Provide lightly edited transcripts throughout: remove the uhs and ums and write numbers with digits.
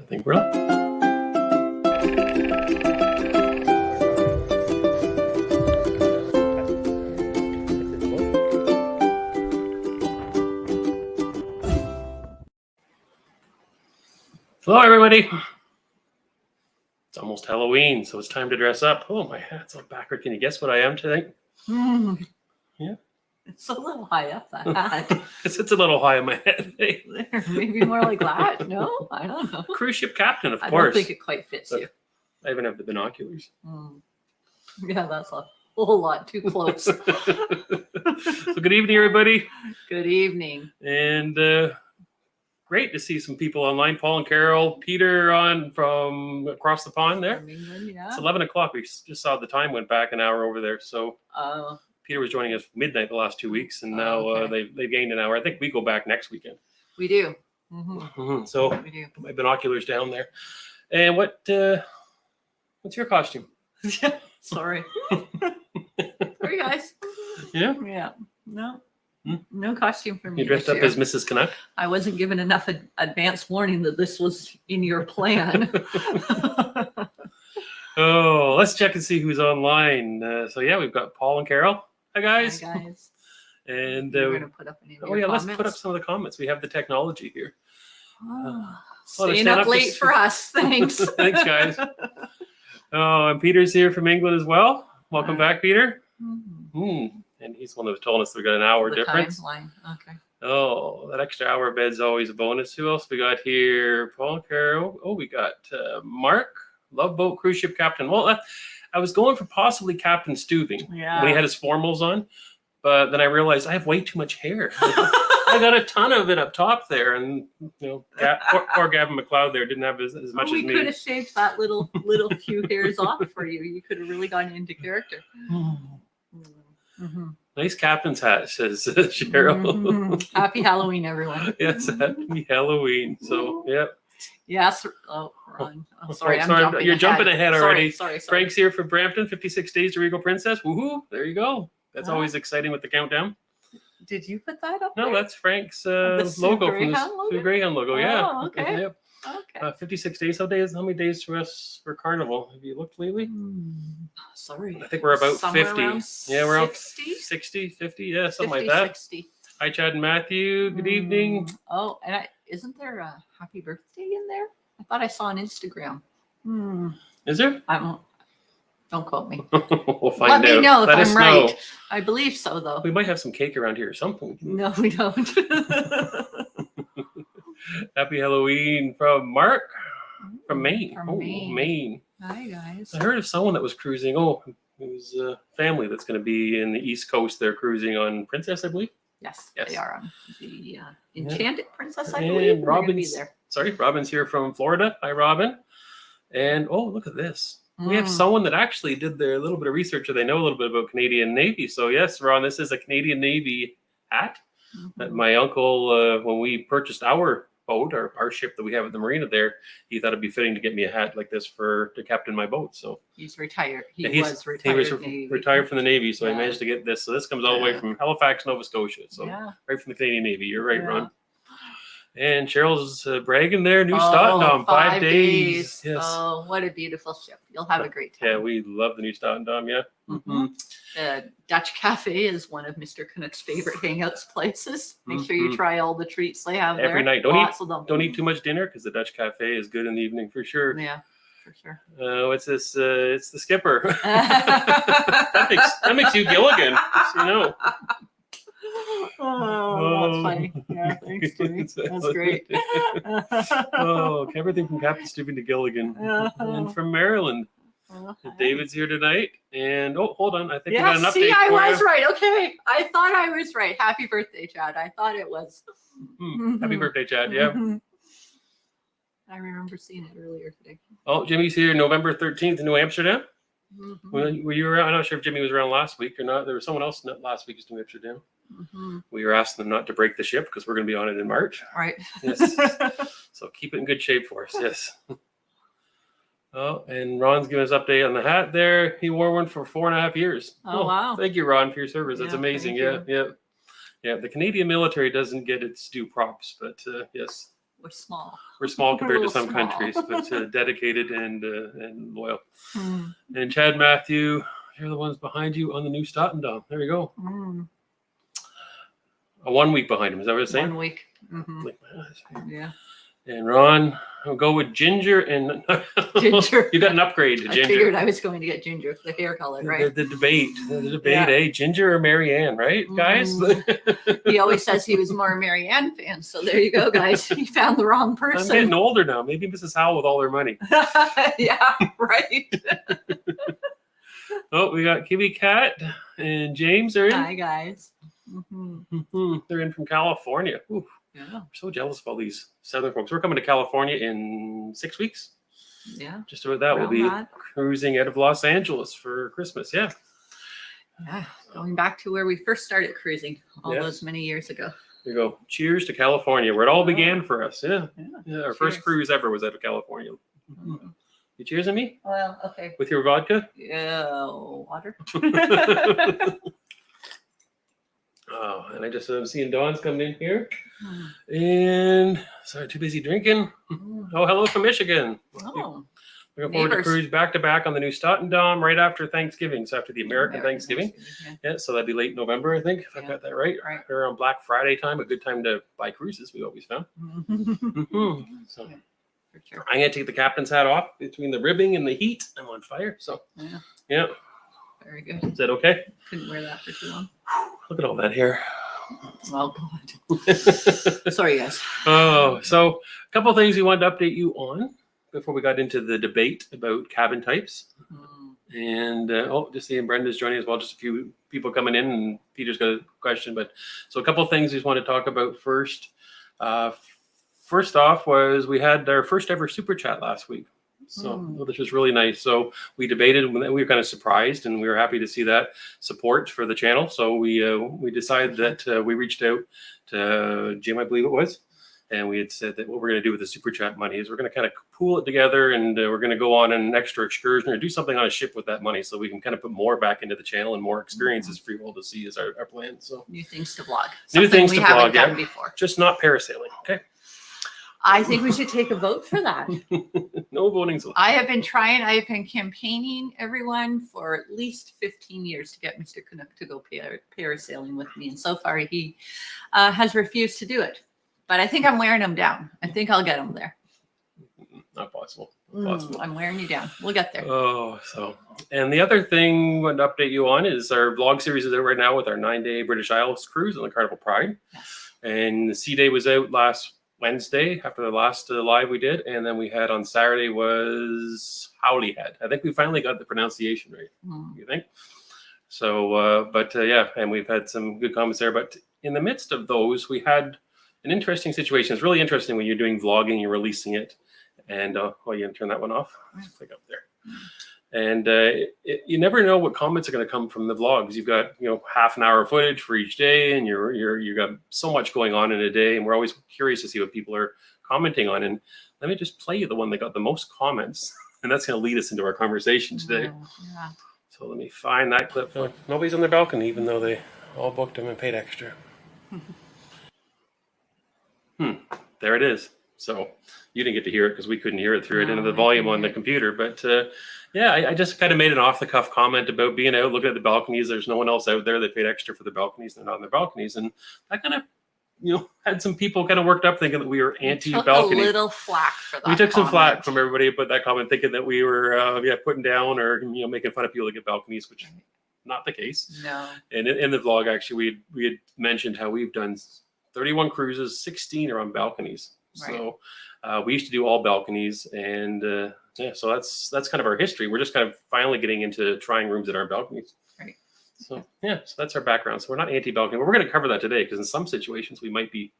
I think we're on. Hello, everybody. It's almost Halloween, so it's time to dress up. Oh, my hat's on backward. Can you guess what I am today? Yeah. It's a little high up, that hat. It's a little high on my head. Maybe more like that. No, I don't know. Cruise ship captain, of I course. don't think it quite fits But you. I even have the binoculars. Yeah, that's a whole lot too close. So good evening, everybody. Good evening. And great to see some people online. Paul and Carol, Peter on from across the pond there. From England, yeah. It's 11 o'clock. We just saw the time went back an hour over there. So Peter was joining us midnight the last 2 weeks, and now they've gained an hour. I think we go back next weekend. We do. So We do. put my binoculars down there. And what's your costume? Sorry. Sorry, guys. Yeah? Yeah. No. No costume for me. You dressed this up year. as Mrs. Canuck? I wasn't given enough advance warning that this was in your plan. Oh, let's check and see who's online. So yeah, we've got Paul and Carol. Hi, guys. Hi, guys. And We're going to put up any of your let's comments. put up some of the comments. We have the technology here. Staying stand up up late is- for us. Thanks. Thanks, guys. Oh, and Peter's here from England as well. Welcome back, Peter. And he's one that told us we got an hour The difference. timeline. Okay. Oh, that extra hour of bed's always a bonus. Who else we got here? Paul and Carol. Oh, we got Mark, Love Boat Cruise Ship Captain. Well, I was going for possibly Captain Stubing Yeah. when he had his formals on, but then I realized I have way too much hair. I got a ton of it up top there, and poor Gavin McLeod there didn't have as much as We me. could have shaved that little few hairs off for you. You could have really gotten into character. Nice captain's hat, says Cheryl. Happy Halloween, everyone. Yes, happy Halloween. So, yeah. Yes. Oh, Ron. Oh, sorry, I'm sorry, jumping you're ahead. jumping ahead already. Sorry. Frank's here from Brampton, 56 days to Regal Princess. Woohoo! There you go. That's always exciting with the countdown. Did you put that up No, there? that's Frank's The Sue logo from the Greyhound logo? Sue Greyhound logo. Yeah. Oh, okay. Yep. Okay. 56 days. How many days for us for Carnival? Have you looked lately? Sorry. I think we're about Somewhere 50. around Yeah, we're around 60? 60, 50. Yeah, something 50, like that. 60. Hi, Chad and Matthew. Good evening. Oh, and isn't there a happy birthday in there? I thought I saw on Instagram. Is there? Don't quote me. We'll find Let out. me know if Let us I'm right. know. I believe so, though. We might have some cake around here or something. No, we don't. Happy Halloween from Mark from Maine. From Maine. Maine. Hi, guys. I heard of someone that was cruising. Oh, it was a family that's going to be in the East Coast. They're cruising on Princess, I believe. Yes, Yes. they are on the Enchanted Princess, I And believe. We're gonna be Robin's, there. sorry, Robin's here from Florida. Hi, Robin. And oh, look at this. We have someone that actually did their little bit of research, or they know a little bit about Canadian Navy. So yes, Ron, this is a Canadian Navy hat that my uncle, when we purchased our boat, our ship that we have at the marina there, he thought it'd be fitting to get me a hat like this to captain my boat. So He's retired. He he was retired. was Navy. retired from the Navy, so I Yeah. managed to get this. So this comes all the way from Halifax, Nova Scotia. So Yeah. right from the Canadian Navy. You're right, Yeah. Ron. And Cheryl's bragging there. New Staten 5 days. Yes. Oh, what a beautiful ship. You'll have a great time. Yeah, we love the New Staten. Yeah. The Dutch Cafe is one of Mr. Canuck's favorite hangouts places. Make sure you try all the treats they have Every there. night. Lots of them. Don't eat too much dinner because the Dutch Cafe is good in the evening for sure. Yeah, for sure. What's this? It's the skipper. that makes you Gilligan. Just, you know. Oh, that's funny. Yeah, thanks, Jimmy. That's great. Everything from Captain Stephen to Gilligan. And from Maryland. David's here tonight. And hold on. I think we got an update. See, I for was you. right. Okay. I thought I was right. Happy birthday, Chad. I thought it was. Happy birthday, Chad. Yeah. I remember seeing it earlier today. Oh, Jimmy's here November 13th in New Amsterdam. Were you around? I'm not sure if Jimmy was around last week or not. There was someone else last week who's New Amsterdam. We were asking them not to break the ship because we're going to be on it in March. Right. Yes. So keep it in good shape for us. Yes. Oh, and Ron's giving us an update on the hat there. He wore one for 4.5 years. Oh, wow. Thank you, Ron, for your service. That's Yeah, amazing. thank Yeah. The Canadian military doesn't get its due props, but yes. We're small. We're small We're a compared to little some small. countries, but dedicated and loyal. Mm. And Chad, Matthew, here are the ones behind you on the new Statendom. There you go. Mm. 1 week behind him. Is that what it's saying? 1 week. Mm-hmm. Like my eyes. Yeah. And Ron, I'll go with Ginger and Ginger. You got an upgrade to I Ginger. figured I was going to get Ginger, the hair color, right? The debate, Yeah. eh? Ginger or Marianne, right, guys? He always says he was more a Marianne fan. So there you go, guys. You found the wrong I'm person. getting older now. Maybe Mrs. Howell with all her money. Yeah, right. Oh, we got Kiwi Cat and James. They're in. Hi, guys. Mm-hmm. Mhm. They're in from California. Ooh, Yeah. we're so jealous of all these southern folks. We're coming to California in 6 weeks. Yeah. Just about that. We'll Around be that. cruising out of Los Angeles for Christmas. Yeah. Yeah. Going back to where we first started cruising all Yeah. those many years ago. There you go. Cheers to California, where it all began for us. Yeah. Yeah. Yeah. Our first Cheers. cruise ever was out of California. Mhm. You cheers at me Well, okay. with your vodka? Yeah, water. Oh, and I just I'm seeing Dawn's coming in here. And sorry, too busy drinking. Oh, hello from Michigan. Oh, Looking forward to Neighbors. cruise back to back on the new Statendom right after Thanksgiving. So after the American Thanksgiving. Yeah. Yeah, so that'd be late November, I think, if I've Yeah. got that right. Right. Around Black Friday time, a good time to buy cruises, we always found. Mhm. So For sure. I'm gonna take the captain's hat off between the ribbing and the heat. I'm on fire. So Yeah. yeah. Very good. Is that okay? Couldn't wear that for too long. Look at all that hair. Oh, God. Sorry, guys. Oh, so a couple of things we wanted to update you on before we got into the debate about cabin types. And just seeing Brenda's joining as well. Just a few people coming in, and Peter's got a question. But so a couple of things we just want to talk about first. First off, was we had our first ever super chat last week. So this was really nice. So we debated, and we were kind of surprised, and we were happy to see that support for the channel. So we decided that we reached out to Jim, I believe it was, and we had said that what we're going to do with the super chat money is we're going to kind of pool it together, and we're going to go on an extra excursion or do something on a ship with that money, so we can kind of put more back into the channel and more experiences for you all to see is our plan. So New things to vlog. New Something things we to haven't vlog, done yeah. before. just not parasailing, okay? I think we should take a vote for that. No voting. So I have been campaigning everyone for at least 15 years to get Mr. Canuck to go parasailing with me. And so far he has refused to do it. But I think I'm wearing him down. I think I'll get him there. not possible. Not possible. I'm wearing you down. We'll get there. Oh, so, and the other thing I want to update you on is our vlog series is out right now with our 9-day British Isles cruise on the Carnival Pride. Yes. And the Sea Day was out last Wednesday after the last live we did. And then we had on Saturday was Howley Head. I think we finally got the pronunciation right. You think? So, yeah, and we've had some good comments there. But in the midst of those, we had an interesting situation. It's really interesting when you're doing vlogging, you're releasing it. And, you're going to turn that one off? Click up there. And you never know what comments are going to come from the vlogs. You've got, half an hour of footage for each day, and you got so much going on in a day. And we're always curious to see what people are commenting on. And let me just play you the one that got the most comments. And that's going to lead us into our conversation today. Yeah. So let me find that clip. Nobody's on their balcony, even though they all booked them and paid extra. There it is. So you didn't get to hear it because we couldn't hear it through it into the volume on the computer. But yeah, I just kind of made an off-the-cuff comment about being out, looking at the balconies. There's no one else out there. They paid extra for the balconies. They're not on their balconies. And that kind of, had some people kind of worked up thinking that we were anti-balcony. Took a little flack for that. We took some comment. flack from everybody about that comment, thinking that we were putting down or making fun of people that get balconies, which is not the case. No. And in the vlog, actually, we had mentioned how we've done 31 cruises, 16 are on balconies. Right. So we used to do all balconies, and so that's kind of our history. We're just kind of finally getting into trying rooms that aren't balconies. Right. So so that's our background. So we're not anti-balcony, but we're going to cover that today because in some situations we might be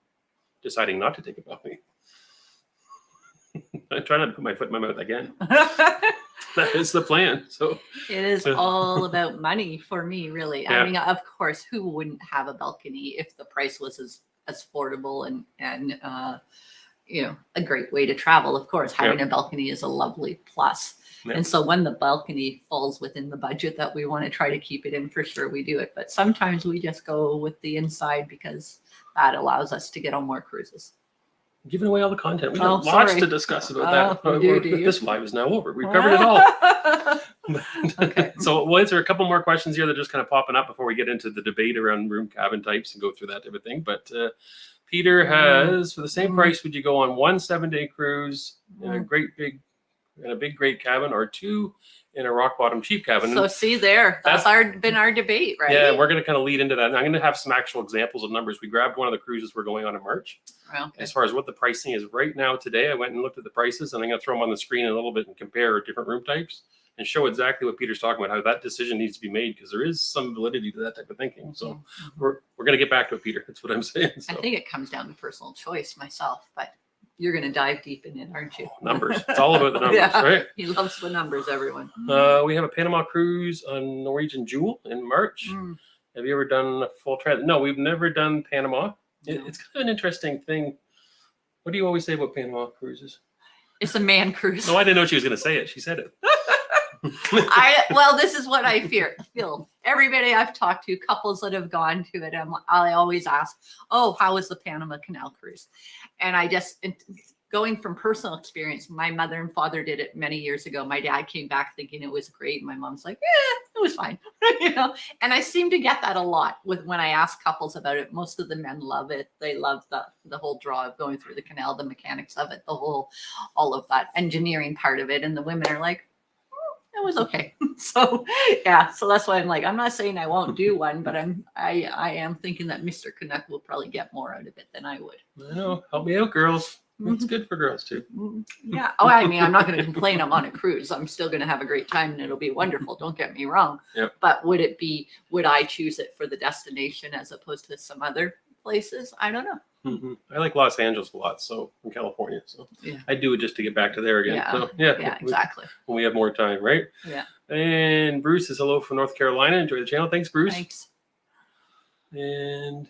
deciding not to take a balcony. I try not to put my foot in my mouth again. That is the plan. So it is all about money for me, really. Yeah. I mean, of course, who wouldn't have a balcony if the price was as affordable and a great way to travel? Of course, having a balcony is a lovely plus. Yeah. And so when the balcony falls within the budget that we want to try to keep it in, for sure we do it. But sometimes we just go with the inside because that allows us to get on more cruises. Giving away all the content. We Oh, got lots sorry. to discuss about that. you do. This live is now over. We've covered it all. Okay. So we'll answer a couple more questions here that are just kind of popping up before we get into the debate around room cabin types and go through that type of thing. But Peter has, for the same price, would you go on 1 7-day cruise in a big cabin, or 2 in a rock bottom cheap cabin? So see there, that's been our debate, right? Yeah, we're going to kind of lead into that. And I'm going to have some actual examples of numbers. We grabbed one of the cruises we're going on in March. Okay. As far as what the pricing is right now today, I went and looked at the prices, and I'm going to throw them on the screen in a little bit and compare different room types and show exactly what Peter's talking about, how that decision needs to be made, because there is some validity to that type of thinking. So we're going to get back to it, Peter. That's what I'm saying. So. I think it comes down to personal choice myself, but you're going to dive deep in it, aren't you? Numbers. It's all about the numbers, right? He loves the numbers, everyone. We have a Panama cruise on Norwegian Jewel in March. Have you ever done a full transit? No, we've never done Panama. It's kind of an interesting thing. What do you always say about Panama cruises? It's a man cruise. No, I didn't know she was going to say it. She said it. Well, this is what I feel. Everybody I've talked to, couples that have gone to it, I always ask, "Oh, how was the Panama Canal cruise?" And going from personal experience, my mother and father did it many years ago. My dad came back thinking it was great. My mom's like, "Yeah, it was fine," And I seem to get that a lot when I ask couples about it. Most of the men love it. They love the whole draw of going through the canal, the mechanics of it, all of that engineering part of it, and the women are like, it was okay. So that's why I'm like, I'm not saying I won't do one, but I am thinking that Mr. Canuck will probably get more out of it than I would. I know. Help me out, girls. It's good for girls too. Yeah. Oh, I mean, I'm not going to complain. I'm on a cruise. I'm still going to have a great time and it'll be wonderful. Don't get me wrong. Yep. But would I choose it for the destination as opposed to some other places? I don't know. I like Los Angeles a lot, so in California. So I do it just to get back to there again. Yeah. So, Exactly. When we have more time, right? Yeah. And Bruce is hello from North Carolina. Enjoy the channel. Thanks, Bruce. Thanks. And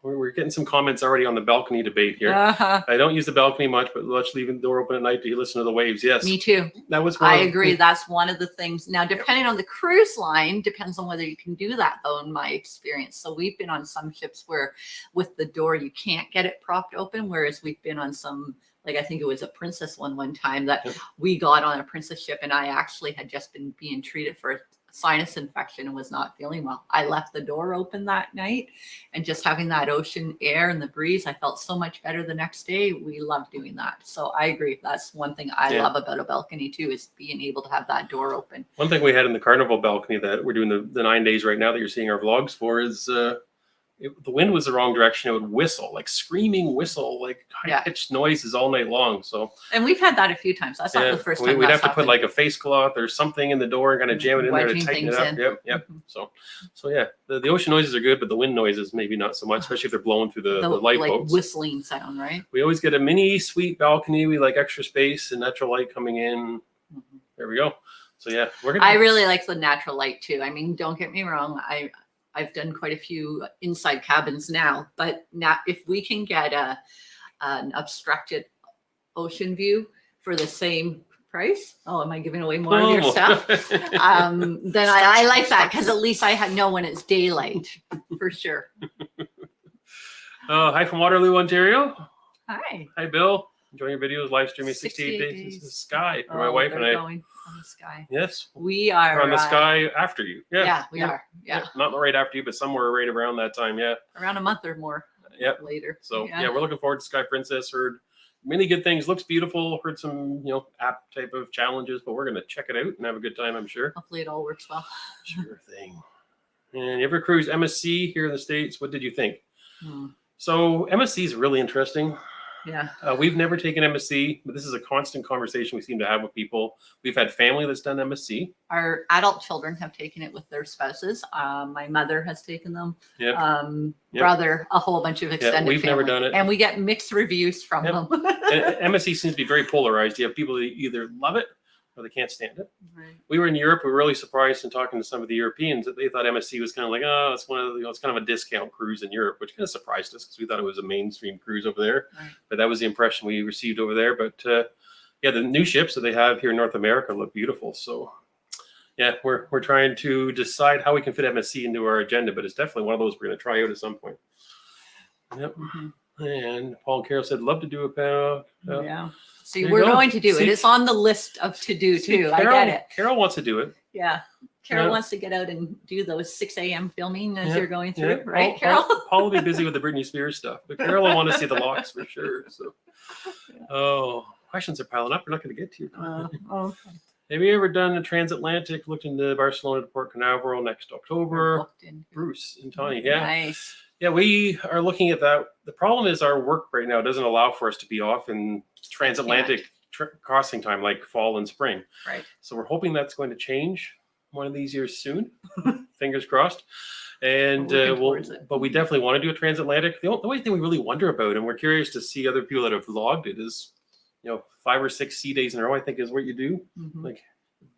we're getting some comments already on the balcony debate here. I don't use the balcony much, but let's leave the door open at night to listen to the waves. Yes. Me too. That was I agree. That's one of the things. Now, depending on the cruise line, depends on whether you can do that, though, in my experience. So we've been on some ships where with the door, you can't get it propped open, whereas we've been on some, like I think it was a Princess one time that we got on a Princess ship, and I actually had just been being treated for a sinus infection and was not feeling well. I left the door open that night, and just having that ocean air and the breeze, I felt so much better the next day. We love doing that. So I agree. That's one thing I love about a balcony too, is being able to have that door open. One thing we had in the Carnival balcony that we're doing the 9 days right now that you're seeing our vlogs for is the wind was the wrong direction. It would whistle, like screaming whistle, like high-pitched noises all night long. So, and we've had that a few times. That's not the first time. We'd have to put like a face cloth or something in the door and kind of jam it in there to tighten it up. Yep. So yeah, the ocean noises are good, but the wind noises maybe not so much, especially if they're blowing through the light like boats. Whistling sound, right? We always get a mini sweet balcony. We like extra space and natural light coming in. There we go. So yeah, I really like the natural light too. I mean, don't get me wrong. I've done quite a few inside cabins now, but now if we can get an obstructed ocean view for the same price, am I giving away more of your stuff? Then I like that, because at least I know when it's daylight for sure. Hi from Waterloo, Ontario. Hi. Hi, Bill. Enjoying your videos, live streaming 68 days. This is Sky for my wife and I. Going on the Sky. Yes. We are on the Sky after you. Yeah, we are. Yeah. Not right after you, but somewhere right around that time. Yeah. Around a month or more later. So we're looking forward to Sky Princess. Heard many good things. Looks beautiful. Heard some, app type of challenges, but we're going to check it out and have a good time, I'm sure. Hopefully it all works well. Sure thing. And you ever cruise MSC here in the States? What did you think? So MSC is really interesting. Yeah. We've never taken MSC, but this is a constant conversation we seem to have with people. We've had family that's done MSC. Our adult children have taken it with their spouses. My mother has taken them. Brother, a whole bunch of extended we've family. never done it. And we get mixed reviews from them. And MSC seems to be very polarized. You have people that either love it or they can't stand it. Right. We were in Europe. We were really surprised in talking to some of the Europeans that they thought MSC was kind of like, it's one of the, it's kind of a discount cruise in Europe, which kind of surprised us because we thought it was a mainstream cruise over there. Right. But that was the impression we received over there. But the new ships that they have here in North America look beautiful. So we're trying to decide how we can fit MSC into our agenda, but it's definitely one of those we're going to try out at some point. Yep. Mhm. And Paul and Carol said, love to do a panel. Yeah. See, There you we're go. going to do See- it. It's on the list of to do See, too. Carol, I get it. Carol wants to do it. Yeah. Carol Yeah. wants to get out and do those 6 a.m. filming as Yeah, you're going through, Yeah. right, Carol? Paul will be busy with the Britney Spears stuff, but Carol will want to see the locks for sure. So, oh, questions are piling up. We're not going to get to you. Okay. Have you ever done a transatlantic? Looked into Barcelona to Port Canaveral next We're October. booked in. Bruce and Tony, yeah. Nice. Yeah, we are looking at that. The problem is our work right now doesn't allow for us to be off in transatlantic crossing time like fall and spring. Right. So we're hoping that's going to change one of these years soon. Fingers crossed. And We're working towards it. but we definitely want to do a transatlantic. The only thing we really wonder about, and we're curious to see other people that have vlogged it, is 5 or 6 sea days in a row, I think is what you do. Mhm. Like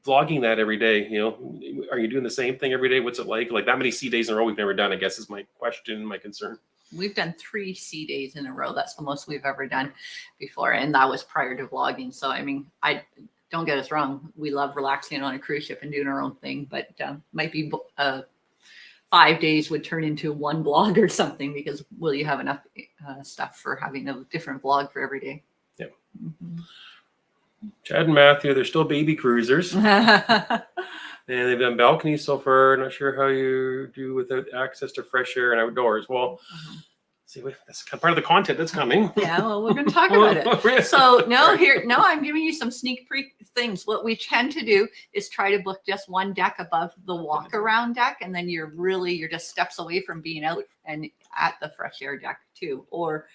vlogging that every day, are you doing the same thing every day? What's it like? Like that many sea days in a row we've never done, I guess is my question, my concern. We've done 3 sea days in a row. That's the most we've ever done before. And that was prior to vlogging. So, I mean, don't get us wrong. We love relaxing on a cruise ship and doing our own thing, but might be 5 days would turn into one vlog or something, because will you have enough stuff for having a different vlog for every day? Yeah. Mhm. Chad and Matthew, they're still baby cruisers. And they've done balconies so far. Not sure how you do without access to fresh air and outdoors. Well, see, that's part of the content that's coming. Yeah, well, we're going to talk about it. So I'm giving you some sneak peek things. What we tend to do is try to book just one deck above the walk around deck, and then you're just steps away from being out and at the fresh air deck too, or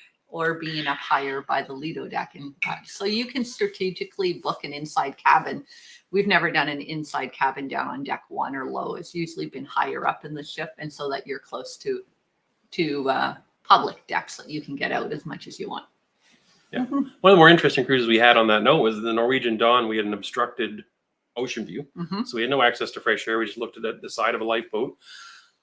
being up higher by the Lido deck. And so you can strategically book an inside cabin. We've never done an inside cabin down on deck 1 or low. It's usually been higher up in the ship, and so that you're close to public decks so you can get out as much as you want. Yeah. One of the more interesting cruises we had on that note was the Norwegian Dawn. We had an obstructed ocean view. Mm-hmm. So we had no access to fresh air. We just looked at the side of a lifeboat.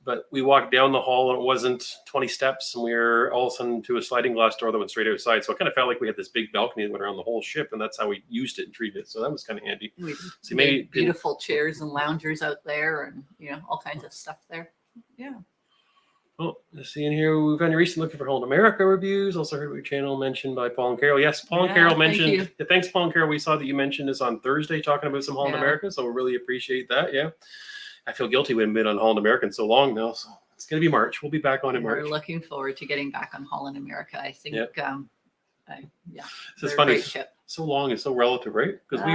But we walked down the hall and it wasn't 20 steps. And we were all of a sudden to a sliding glass door that went straight outside. So it kind of felt like we had this big balcony that went around the whole ship. And that's how we used it and treated it. So that was kind of handy. We So maybe beautiful chairs and loungers out there, and all kinds of stuff there. Yeah. Oh, let's see in here. We've been recently looking for Holland America reviews. Also heard your channel mentioned by Paul and Carol. Yes, Paul and Carol mentioned. you. Yeah, thanks, Paul and Carol. We saw that you mentioned this on Thursday, talking about some Holland Yeah. America. So we really appreciate that. Yeah, I feel guilty we haven't been on Holland America in so long now. So it's gonna be March. We'll be back on in March. We're looking forward to getting back on Holland America. I think. So it's funny. So long is so relative, right? Because we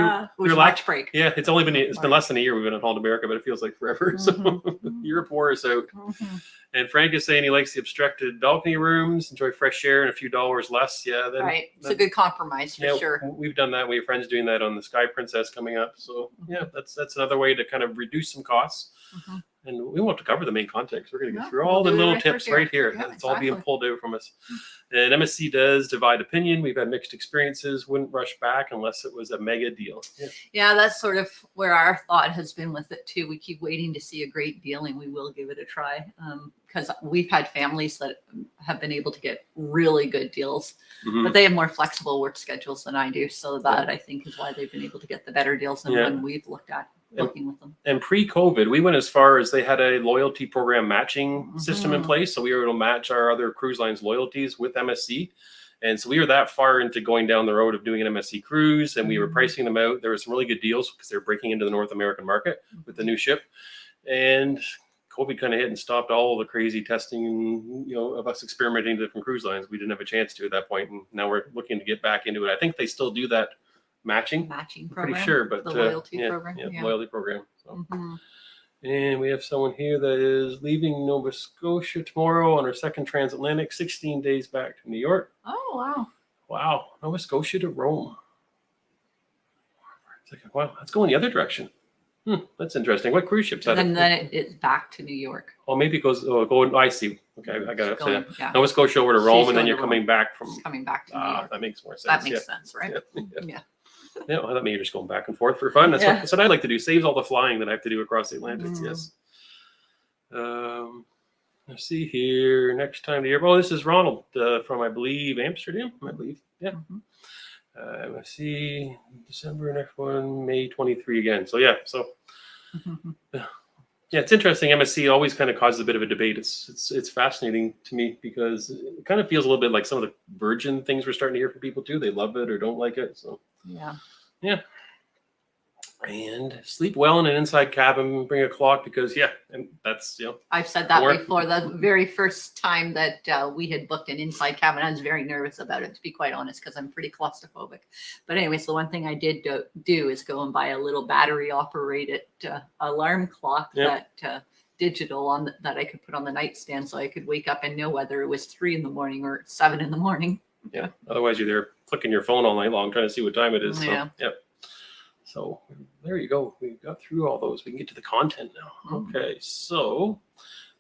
were March break. Yeah, it's been less than a year we've been on Holland America, but it feels like forever. So Europe wore us out. Mm-hmm. And Frank is saying he likes the obstructed balcony rooms, enjoy fresh air and a few dollars less. Yeah, then Right. It's a good compromise for sure. We've done that. We have friends doing that on the Sky Princess coming up. So yeah, that's another way to kind of reduce some costs. Mm-hmm. And we won't have to cover the main content. We're going to go No, through all we'll the do it little right tips here. right here. Yeah, It's all being exactly. pulled out from us. And MSC does divide opinion. We've had mixed experiences. Wouldn't rush back unless it was a mega deal. Yeah, that's sort of where our thought has been with it too. We keep waiting to see a great deal, and we will give it a try, because we've had families that have been able to get really good deals, Mhm. but they have more flexible work schedules than I do. So that I think is why they've been able to get the better deals than when we've looked at working with them. And pre-COVID, we went as far as they had a loyalty program matching system in place. So we were able to match our other cruise lines loyalties with MSC. And so we were that far into going down the road of doing an MSC cruise, and we were pricing them out. There were some really good deals because they were breaking into the North American market with the new ship. And COVID kind of hit and stopped all the crazy testing, of us experimenting with different cruise lines. We didn't have a chance to at that point. And now we're looking to get back into it. I think they still do that matching Matching pretty program. sure, but the loyalty program. yeah, loyalty program. So. Mhm. And we have someone here that is leaving Nova Scotia tomorrow on her second transatlantic, 16 days back to New York. Oh wow. Wow, Nova Scotia to Rome. It's like, wow, that's going the other direction. That's interesting. What cruise ships? And then it's back to New York. Oh, maybe it goes. Oh, I see. Okay, I got it. Going, yeah. Nova Scotia over to Rome, She's and then going you're to coming Rome. back from. It's coming back to New York. That makes more sense. That makes sense, right? Yeah. Yeah, well, that means you're just going back and forth for fun. That's what I like to do. Saves all the flying that I have to do across the Atlantic. Yes. Let's see here. Next time of the year. Oh, this is Ronald from, I believe, Amsterdam. I believe. Yeah. Let's see. December next one, May 23 again. So yeah. So Yeah, it's interesting. MSC always kind of causes a bit of a debate. It's fascinating to me because it kind of feels a little bit like some of the Virgin things we're starting to hear from people too. They love it or don't like it. So yeah. And sleep well in an inside cabin. Bring a clock because and that's I've said that before. The very first time that we had booked an inside cabin, I was very nervous about it, to be quite honest, because I'm pretty claustrophobic. But anyways, the one thing I did do is go and buy a little battery operated alarm clock that digital that I could put on the nightstand, so I could wake up and know whether it was 3 a.m. or 7 a.m. Yeah. Otherwise, you're there clicking your phone all night long trying to see what time it is. So, Yeah. So there you go. We got through all those. We can get to the content now. Okay. So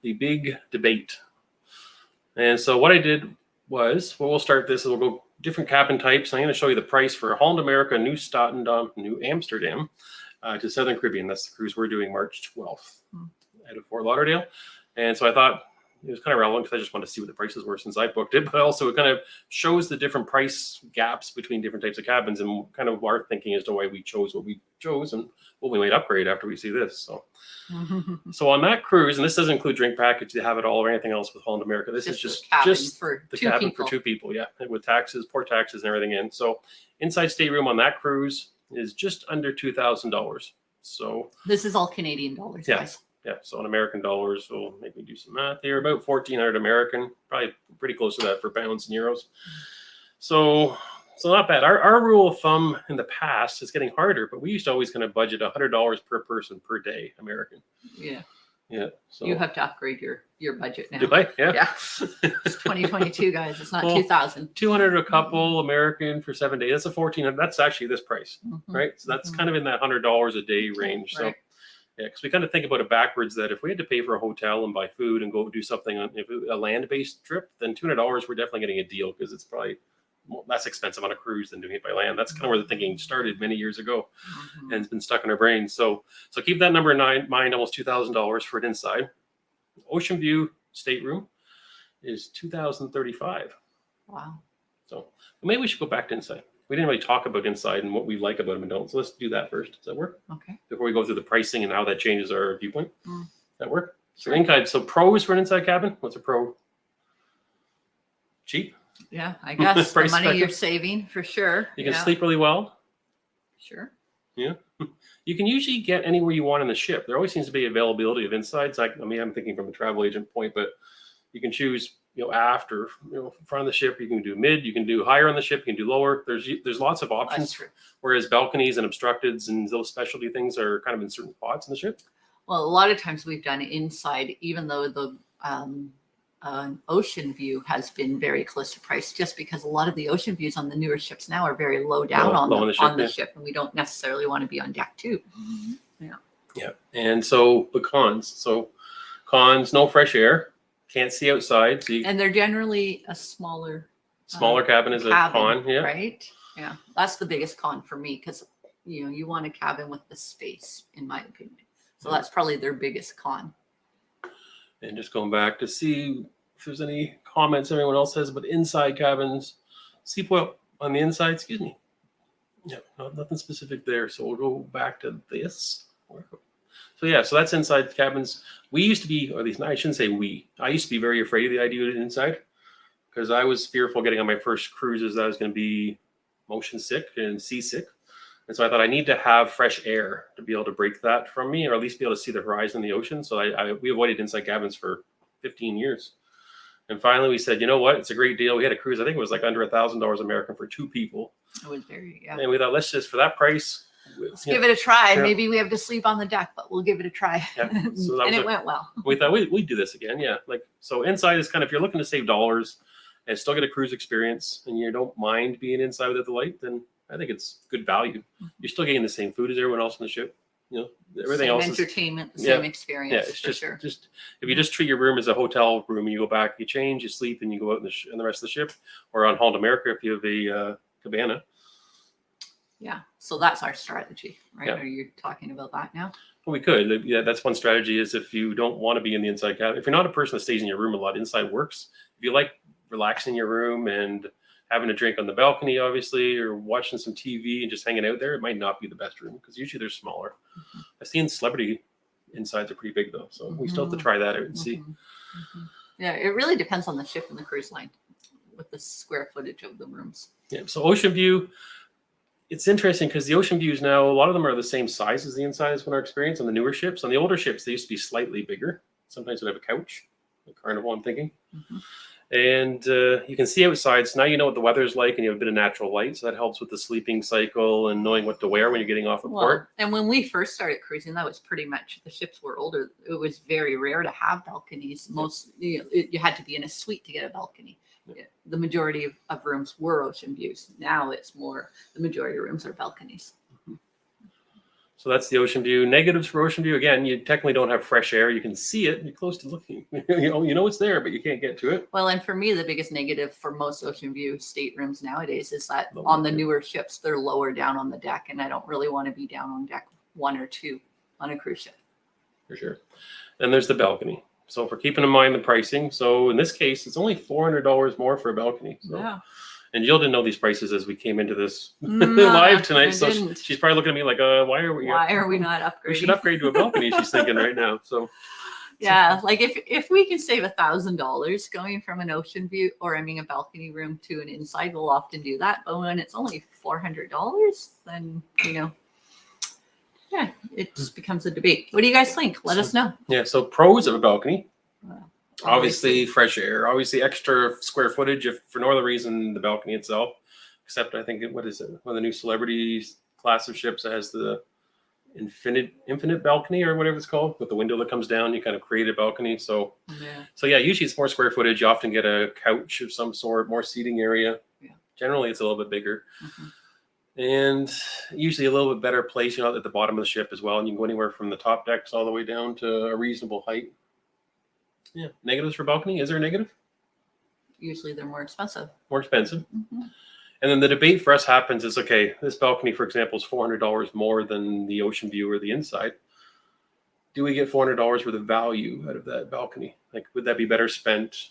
the big debate. And so what I did was, we'll start this. We'll go different cabin types. I'm going to show you the price for Holland America, New Statendam, New Amsterdam to Southern Caribbean. That's the cruise we're doing March 12th out of Fort Lauderdale. And so I thought it was kind of relevant because I just wanted to see what the prices were since I booked it, but also it kind of shows the different price gaps between different types of cabins and kind of our thinking as to why we chose what we chose and what we might upgrade after we see this. So on that cruise, and this doesn't include drink package, they have it all or anything else with Holland America. This is just the cabin for 2 people. Yeah. With taxes, port taxes and everything in. So inside stateroom on that cruise is just under $2,000. So this is all Canadian dollars, guys. Yeah, so in American dollars, so make me do some math here. About 1,400 American, probably pretty close to that for pounds and euros. So not bad. Our rule of thumb in the past is getting harder, but we used to always kind of budget $100 per person per day, American. Yeah. So you have to upgrade your budget now. Do I? Yeah. It's 2022, guys. It's not 2,000. 200 a couple American for 7 days. That's a 1,400. That's actually this price, right? So that's kind of in that $100 a day range. So. Yeah, because we kind of think about it backwards, that if we had to pay for a hotel and buy food and go do something on a land-based trip, then $200, we're definitely getting a deal because it's probably less expensive on a cruise than doing it by land. That's kind of where the thinking started many years ago and it's been stuck in our brains. So keep that number in mind, almost $2,000 for an inside. Ocean view stateroom is $2,035. Wow. So maybe we should go back to inside. We didn't really talk about inside and what we like about them and don't. So let's do that first. Does that work? Okay. Before we go through the pricing and how that changes our viewpoint. That work? Sure. So inside. So pros for an inside cabin. What's a pro? Cheap. Yeah, I guess the money you're saving for sure. You can sleep really well. Sure. Yeah. You can usually get anywhere you want in the ship. There always seems to be availability of insides. I'm thinking from a travel agent point, but you can choose. Aft or front of the ship, you can do mid, you can do higher on the ship, you can do lower. There's lots of options. Whereas balconies and obstructeds and those specialty things are kind of in certain spots in the ship. Well, a lot of times we've done inside, even though the ocean view has been very close to price, just because a lot of the ocean views on the newer ships now are very low down on the ship, and we don't necessarily want to be on deck too. Yeah. And so the cons. So cons, no fresh air. Can't see outside. So and they're generally a smaller cabin is a con. Yeah. Right. Yeah. That's the biggest con for me because, you want a cabin with the space, in my opinion. So that's probably their biggest con. And just going back to see if there's any comments anyone else has about inside cabins. Sleep well on the inside. Excuse me. Yeah. Nothing specific there. So we'll go back to this. So that's inside cabins. We used to be, or at least I shouldn't say we. I used to be very afraid of the idea of inside because I was fearful getting on my first cruises that I was going to be motion sick and seasick. And so I thought I need to have fresh air to be able to break that from me, or at least be able to see the horizon in the ocean. So we avoided inside cabins for 15 years. And finally we said, you know what? It's a great deal. We had a cruise. I think it was like under $1,000 American for 2 people. It was very, And we thought, let's just, for that price, let's give it a try. Maybe we have to sleep on the deck, but we'll give it a try. Yeah. So and it went well. We thought we'd do this again. Yeah. So inside is kind of, if you're looking to save dollars and still get a cruise experience and you don't mind being inside without the light, then I think it's good value. You're still getting the same food as everyone else on the ship. Everything else is entertainment, the same experience. Yeah, it's just if you just treat your room as a hotel room and you go back, you change, you sleep, and you go out in the rest of the ship, or on Holland America if you have a cabana. Yeah, so that's our strategy, right? Yeah. Are you talking about that now? Well, we could. Yeah, that's one strategy is if you don't want to be in the inside cabin. If you're not a person that stays in your room a lot, inside works. If you like relaxing in your room and having a drink on the balcony, obviously, or watching some TV and just hanging out there, it might not be the best room because usually they're smaller. I've seen celebrity insides are pretty big though. So we still have to try that out and see. Yeah, it really depends on the ship and the cruise line with the square footage of the rooms. Yeah. So Ocean View, it's interesting because the Ocean Views now, a lot of them are the same size as the inside has been our experience on the newer ships. On the older ships, they used to be slightly bigger. Sometimes they'd have a couch, like Carnival, I'm thinking. And you can see outside. So now you know what the weather's like and you have a bit of natural light. So that helps with the sleeping cycle and knowing what to wear when you're getting off a port. And when we first started cruising, that was pretty much, the ships were older. It was very rare to have balconies. Most, you had to be in a suite to get a balcony. The majority of rooms were ocean views. Now it's more, the majority of rooms are balconies. So that's the Ocean View. Negatives for Ocean View, again, you technically don't have fresh air. You can see it. You're close to looking. you know it's there, but you can't get to it. Well, and for me, the biggest negative for most Ocean View staterooms nowadays is that on the newer ships, they're lower down on the deck, and I don't really want to be down on deck 1 or 2 on a cruise ship. For sure. And there's the balcony. So if we're keeping in mind the pricing, so in this case, it's only $400 more for a balcony. So. Yeah. And Jill didn't know these prices as we came into this live tonight. So she's probably looking at me like, why are we not upgrading? We should upgrade to a balcony, she's thinking right now. So yeah, like if we can save $1,000 going from an ocean view, or a balcony room to an inside, we'll often do that. But when it's only $400, then yeah, it just becomes a debate. What do you guys think? Let us know. Yeah, so pros of a balcony. Obviously, fresh air. Obviously, extra square footage. If for no other reason, the balcony itself. Except, I think what is it? One of the new celebrity class of ships that has the infinite balcony or whatever it's called, with the window that comes down. You kind of create a balcony. So yeah. Usually it's more square footage. You often get a couch of some sort, more seating area. Yeah. Generally, it's a little bit bigger, and usually a little bit better place. At the bottom of the ship as well, and you can go anywhere from the top decks all the way down to a reasonable height. Yeah. Negatives for balcony. Is there a negative? Usually they're more expensive. More expensive. And then the debate for us happens is, okay, this balcony, for example, is $400 more than the ocean view or the inside. Do we get $400 worth of value out of that balcony? Like, would that be better spent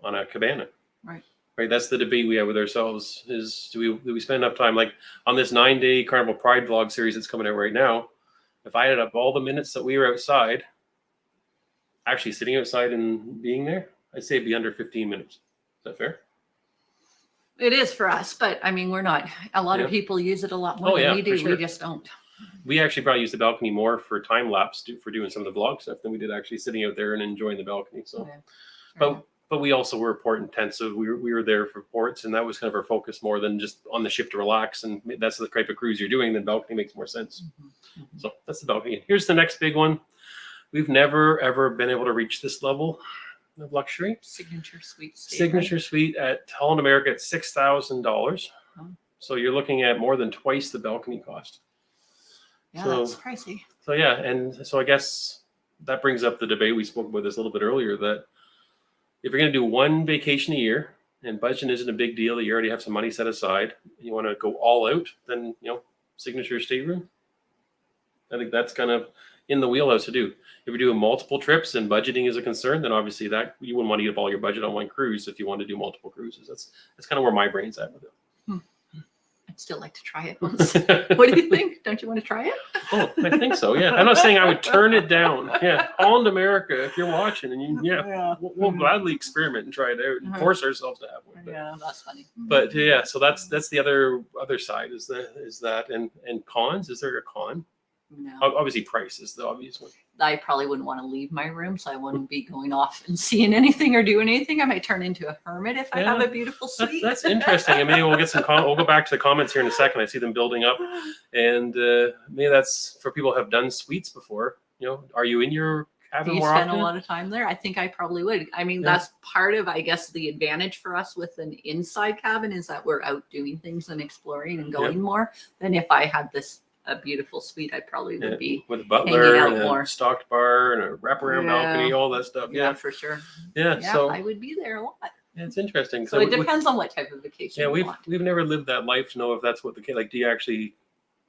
on a cabana? Right. That's the debate we have with ourselves is, do we spend enough time? Like on this 9-day Carnival Pride vlog series that's coming out right now, if I added up all the minutes that we were outside, actually sitting outside and being there, I'd say it'd be under 15 minutes. Is that fair? It is for us, but we're not. A lot of people use it a lot more than we do. Sure. We just don't. We actually probably use the balcony more for time lapse for doing some of the vlog stuff than we did actually sitting out there and enjoying the balcony. So, but we also were port intensive. We were there for ports, and that was kind of our focus more than just on the ship to relax. And that's the type of cruise you're doing. Then balcony makes more sense. So that's the balcony. Here's the next big one. We've never, ever been able to reach this level of luxury. Signature suite. Signature suite at Holland America at $6,000. So you're looking at more than twice the balcony cost. Yeah, that's pricey. So yeah, and so I guess that brings up the debate. We spoke about this a little bit earlier, that if you're going to do one vacation a year and budget isn't a big deal, that you already have some money set aside, you want to go all out, then, signature stateroom. I think that's kind of in the wheelhouse to do. If you're doing multiple trips and budgeting is a concern, then obviously that you wouldn't want to eat up all your budget on one cruise if you want to do multiple cruises. That's kind of where my brain's at with it. I'd still like to try it once. What do you think? Don't you want to try it? Oh, I think so. Yeah. I'm not saying I would turn it down. Yeah. Holland America, if you're watching, and we'll gladly experiment and try it out and force ourselves to have one. But, that's funny. But yeah, so that's the other side is that and cons. Is there a con? No. Obviously, price is the obvious one. I probably wouldn't want to leave my room, so I wouldn't be going off and seeing anything or doing anything. I might turn into a hermit if I have a beautiful suite. That's interesting. And maybe we'll get some. We'll go back to the comments here in a second. I see them building up, and maybe that's for people who have done suites before. Are you in your cabin more often? Do you spend a lot of time there? I think I probably would. That's part of, I guess, the advantage for us with an inside cabin is that we're out doing things and exploring and going more than if I had a beautiful suite. I probably would be with a butler hanging out and more. A stocked bar and a wraparound balcony, all that stuff. Yeah, for sure. Yeah, so I would be there a lot. Yeah, it's interesting. So it depends on what type of vacation. Yeah, we've never lived that life to know if that's what the like. Do you actually?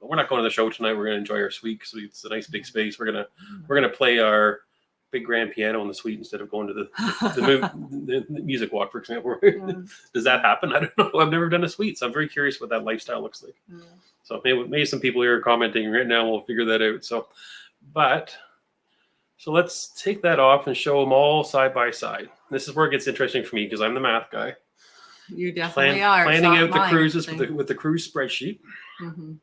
We're not going to the show tonight. We're going to enjoy our suite because it's a nice big space. We're gonna play our big grand piano in the suite instead of going to the music walk, for example. Does that happen? I don't know. I've never done a suite, so I'm very curious what that lifestyle looks like. So maybe some people here are commenting right now. We'll figure that out. So, but So let's take that off and show them all side by side. This is where it gets interesting for me because I'm the math guy. You definitely are. Planning out the cruises with the cruise spreadsheet. Mm-hmm.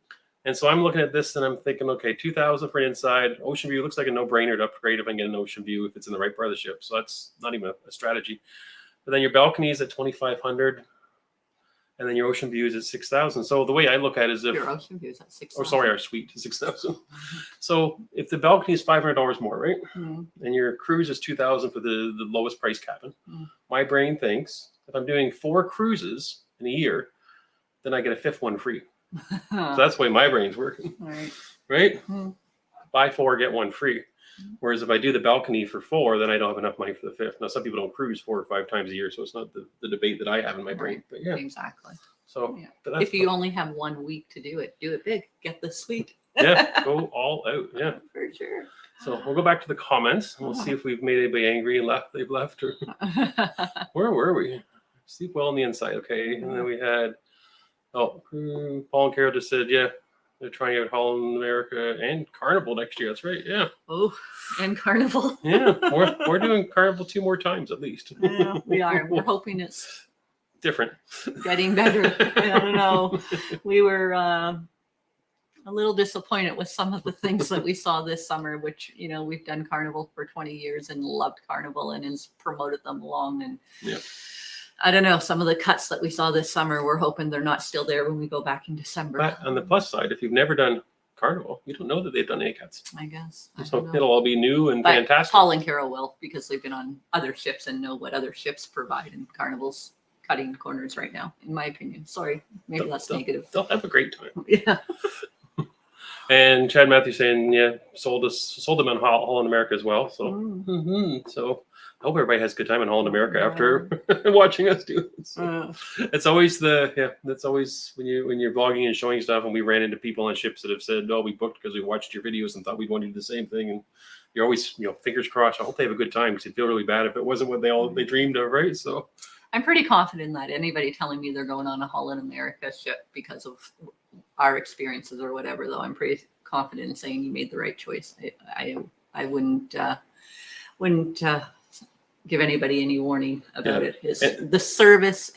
And so I'm looking at this and I'm thinking, okay, 2,000 for an inside. Ocean view looks like a no-brainer to upgrade if I can get an ocean view if it's in the right part of the ship. So that's not even a strategy. But then your balcony is at 2,500. And then your ocean view is at 6,000. So the way I look at it is if your ocean view is at 6,000. Oh, sorry, our suite is 6,000. So if the balcony is $500 more, right? Mm-hmm. And your cruise is 2,000 for the lowest price cabin. Mm-hmm. My brain thinks if I'm doing 4 cruises in a year, then I get a 5th one free. So that's the way my brain's working. Right? Mm-hmm. Buy 4, get 1 free. Whereas if I do the balcony for 4, then I don't have enough money for the 5th. Now, some people don't cruise 4 or 5 times a year, so it's not the debate that I have in my brain. But yeah, exactly. So yeah. If you only have 1 week to do it big. Get the suite. Yeah, go all out. Yeah, for sure. So we'll go back to the comments. And we'll see if we've made anybody angry and they've left. Or where were we? Sleep well on the inside. Okay, and then we had Paul and Carol just said, yeah. They're trying out Holland America and Carnival next year. That's right. Yeah. Oh, and Carnival. Yeah. We're doing Carnival 2 more times at least. Yeah, we are. We're hoping it's different. Getting better. I don't know. We were a little disappointed with some of the things that we saw this summer, which, we've done Carnival for 20 years and loved Carnival and has promoted them along. And yeah. I don't know, some of the cuts that we saw this summer, we're hoping they're not still there when we go back in December. But on the plus side, if you've never done Carnival, you don't know that they've done any cuts. I guess. So it'll all be new and fantastic. Paul and Carol will, because they've been on other ships and know what other ships provide, and Carnival's cutting corners right now, in my opinion. Sorry, maybe that's negative. They'll have a great time. Yeah. And Chad Matthews saying, yeah, sold them on Holland America as well. So, so I hope everybody has a good time in Holland America after watching us do it. So it's always that's always when you're vlogging and showing stuff. And we ran into people on ships that have said, "Oh, we booked because we watched your videos and thought we'd want to do the same thing." And you're always, fingers crossed. I hope they have a good time because it'd feel really bad if it wasn't what they dreamed of, right? So I'm pretty confident that anybody telling me they're going on a Holland America ship because of our experiences or whatever, though, I'm pretty confident in saying you made the right choice. I wouldn't give anybody any warning about it. The service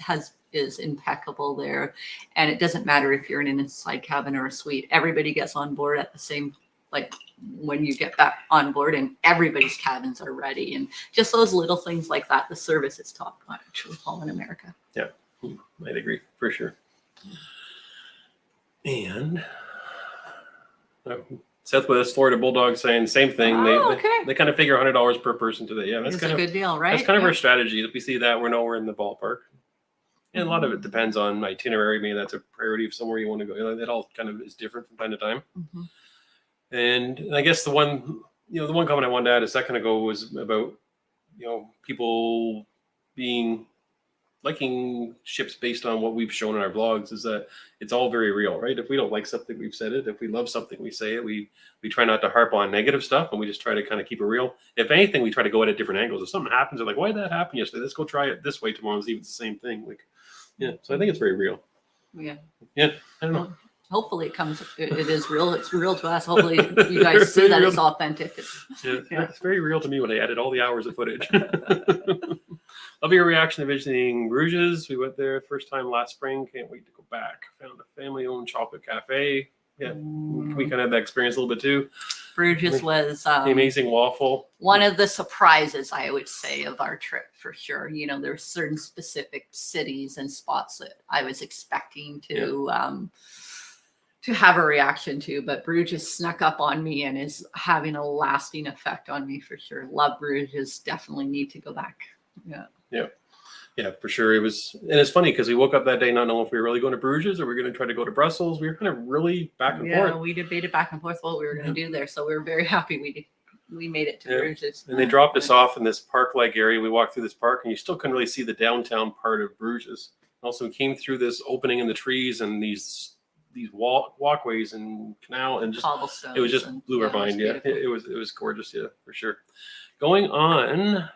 is impeccable there, and it doesn't matter if you're in an inside cabin or a suite. Everybody gets on board at the same, like when you get back on board, and everybody's cabins are ready, and just those little things like that. The service is top notch with Holland America. Yeah, I'd agree for sure. And Southwest Florida Bulldogs saying same thing. They kind of figure $100 per person today. Yeah, that's kind of a good deal, right? That's kind of our strategy. If we see that, we're in the ballpark. And a lot of it depends on itinerary. Maybe that's a priority of somewhere you want to go. It all kind of is different from time to time. Mm-hmm. And I guess the one comment I wanted to add a second ago was about, people liking ships based on what we've shown in our vlogs, is that it's all very real, right? If we don't like something, we've said it. If we love something, we say it. We try not to harp on negative stuff, and we just try to kind of keep it real. If anything, we try to go at it different angles. If something happens, they're like, why did that happen yesterday? Let's go try it this way tomorrow and see if it's the same thing. So I think it's very real. Yeah. I don't know. Hopefully it is real. It's real to us. Hopefully you guys see that it's authentic. It's very real to me when I added all the hours of footage. Love your reaction to visiting Bruges. We went there first time last spring. Can't wait to go back. Found a family-owned chocolate cafe. Yeah, we kind of had that experience a little bit too. Bruges was the amazing waffle. One of the surprises, I would say, of our trip for sure. There are certain specific cities and spots that I was expecting to have a reaction to, but Bruges snuck up on me and is having a lasting effect on me for sure. Love Bruges. Definitely need to go back. Yeah, for sure. And it's funny because we woke up that day not knowing if we were really going to Bruges or we were going to try to go to Brussels. We were kind of really back and forth. Yeah, we debated back and forth what we were going to do there. So we were very happy we made it to Bruges. And they dropped us off in this park-like area. We walked through this park and you still couldn't really see the downtown part of Bruges. Also, we came through this opening in the trees and these walkways and canal and just it was just blew our mind. It was gorgeous. Yeah, for sure. Going on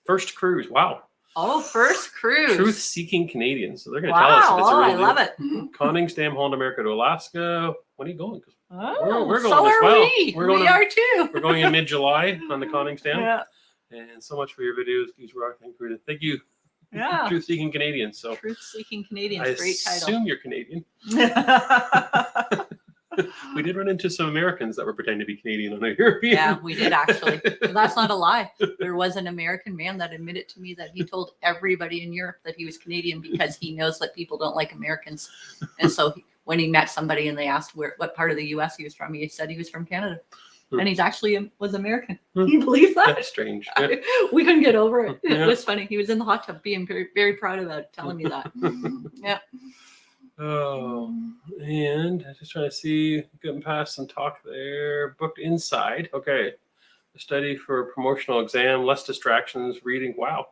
first cruise. Wow. Oh, first cruise. Truth-seeking Canadians. So they're going to tell us if it's a real I love it. Conningsdam, Holland America to Alaska. When are you going? Oh, we're going so as are well. we. We're going We in- are too. We're going in mid-July on the conning stand. Yeah. And so much for your videos. Thank you. Yeah. Truth-seeking Canadians. So Truth-seeking Canadians. I Great title. assume you're Canadian. We did run into some Americans that were pretending to be Canadian on a European. Yeah, we did actually. That's not a lie. There was an American man that admitted to me that he told everybody in Europe that he was Canadian because he knows that people don't like Americans. And so when he met somebody and they asked what part of the U.S. he was from, he said he was from Canada. And he's actually was American. Can you believe that? That's strange. Yeah. We couldn't get over it. It Yeah. was funny. He was in the hot tub being very, very proud about it, telling me that. Yeah. Oh, and I'm just trying to see, getting past some talk there. Booked inside. Okay. A study for a promotional exam, less distractions, reading. Wow.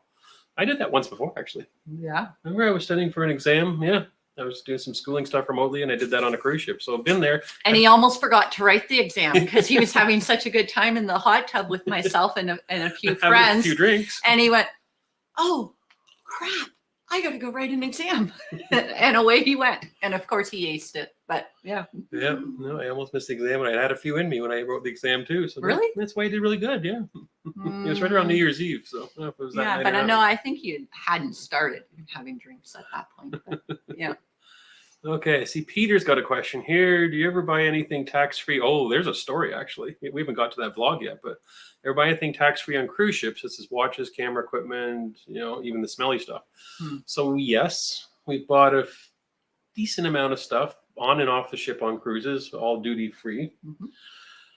I did that once before, actually. Yeah. Remember I was studying for an exam? Yeah. I was doing some schooling stuff remotely, and I did that on a cruise ship. So I've been there. And he almost forgot to write the exam because he was having such a good time in the hot tub with myself and a few Having friends. a few drinks. And he went, "Oh, crap. I got to go write an exam." And away he went. And of course he aced it. But yeah. Yeah, no, I almost missed the exam, and I had a few in me when I wrote the exam too. So Really? that's why I did really good. Yeah, it was right around New Year's Eve, so I don't know if it was that Yeah, night but or I not. know, I think you hadn't started having drinks at that point. But, yeah. Okay, see, Peter's got a question here. Do you ever buy anything tax-free? Oh, there's a story, actually. We haven't got to that vlog yet, but ever buy anything tax-free on cruise ships, such as watches, camera equipment, even the smelly stuff? So, yes, we bought a decent amount of stuff on and off the ship on cruises, all duty-free. Mm-hmm.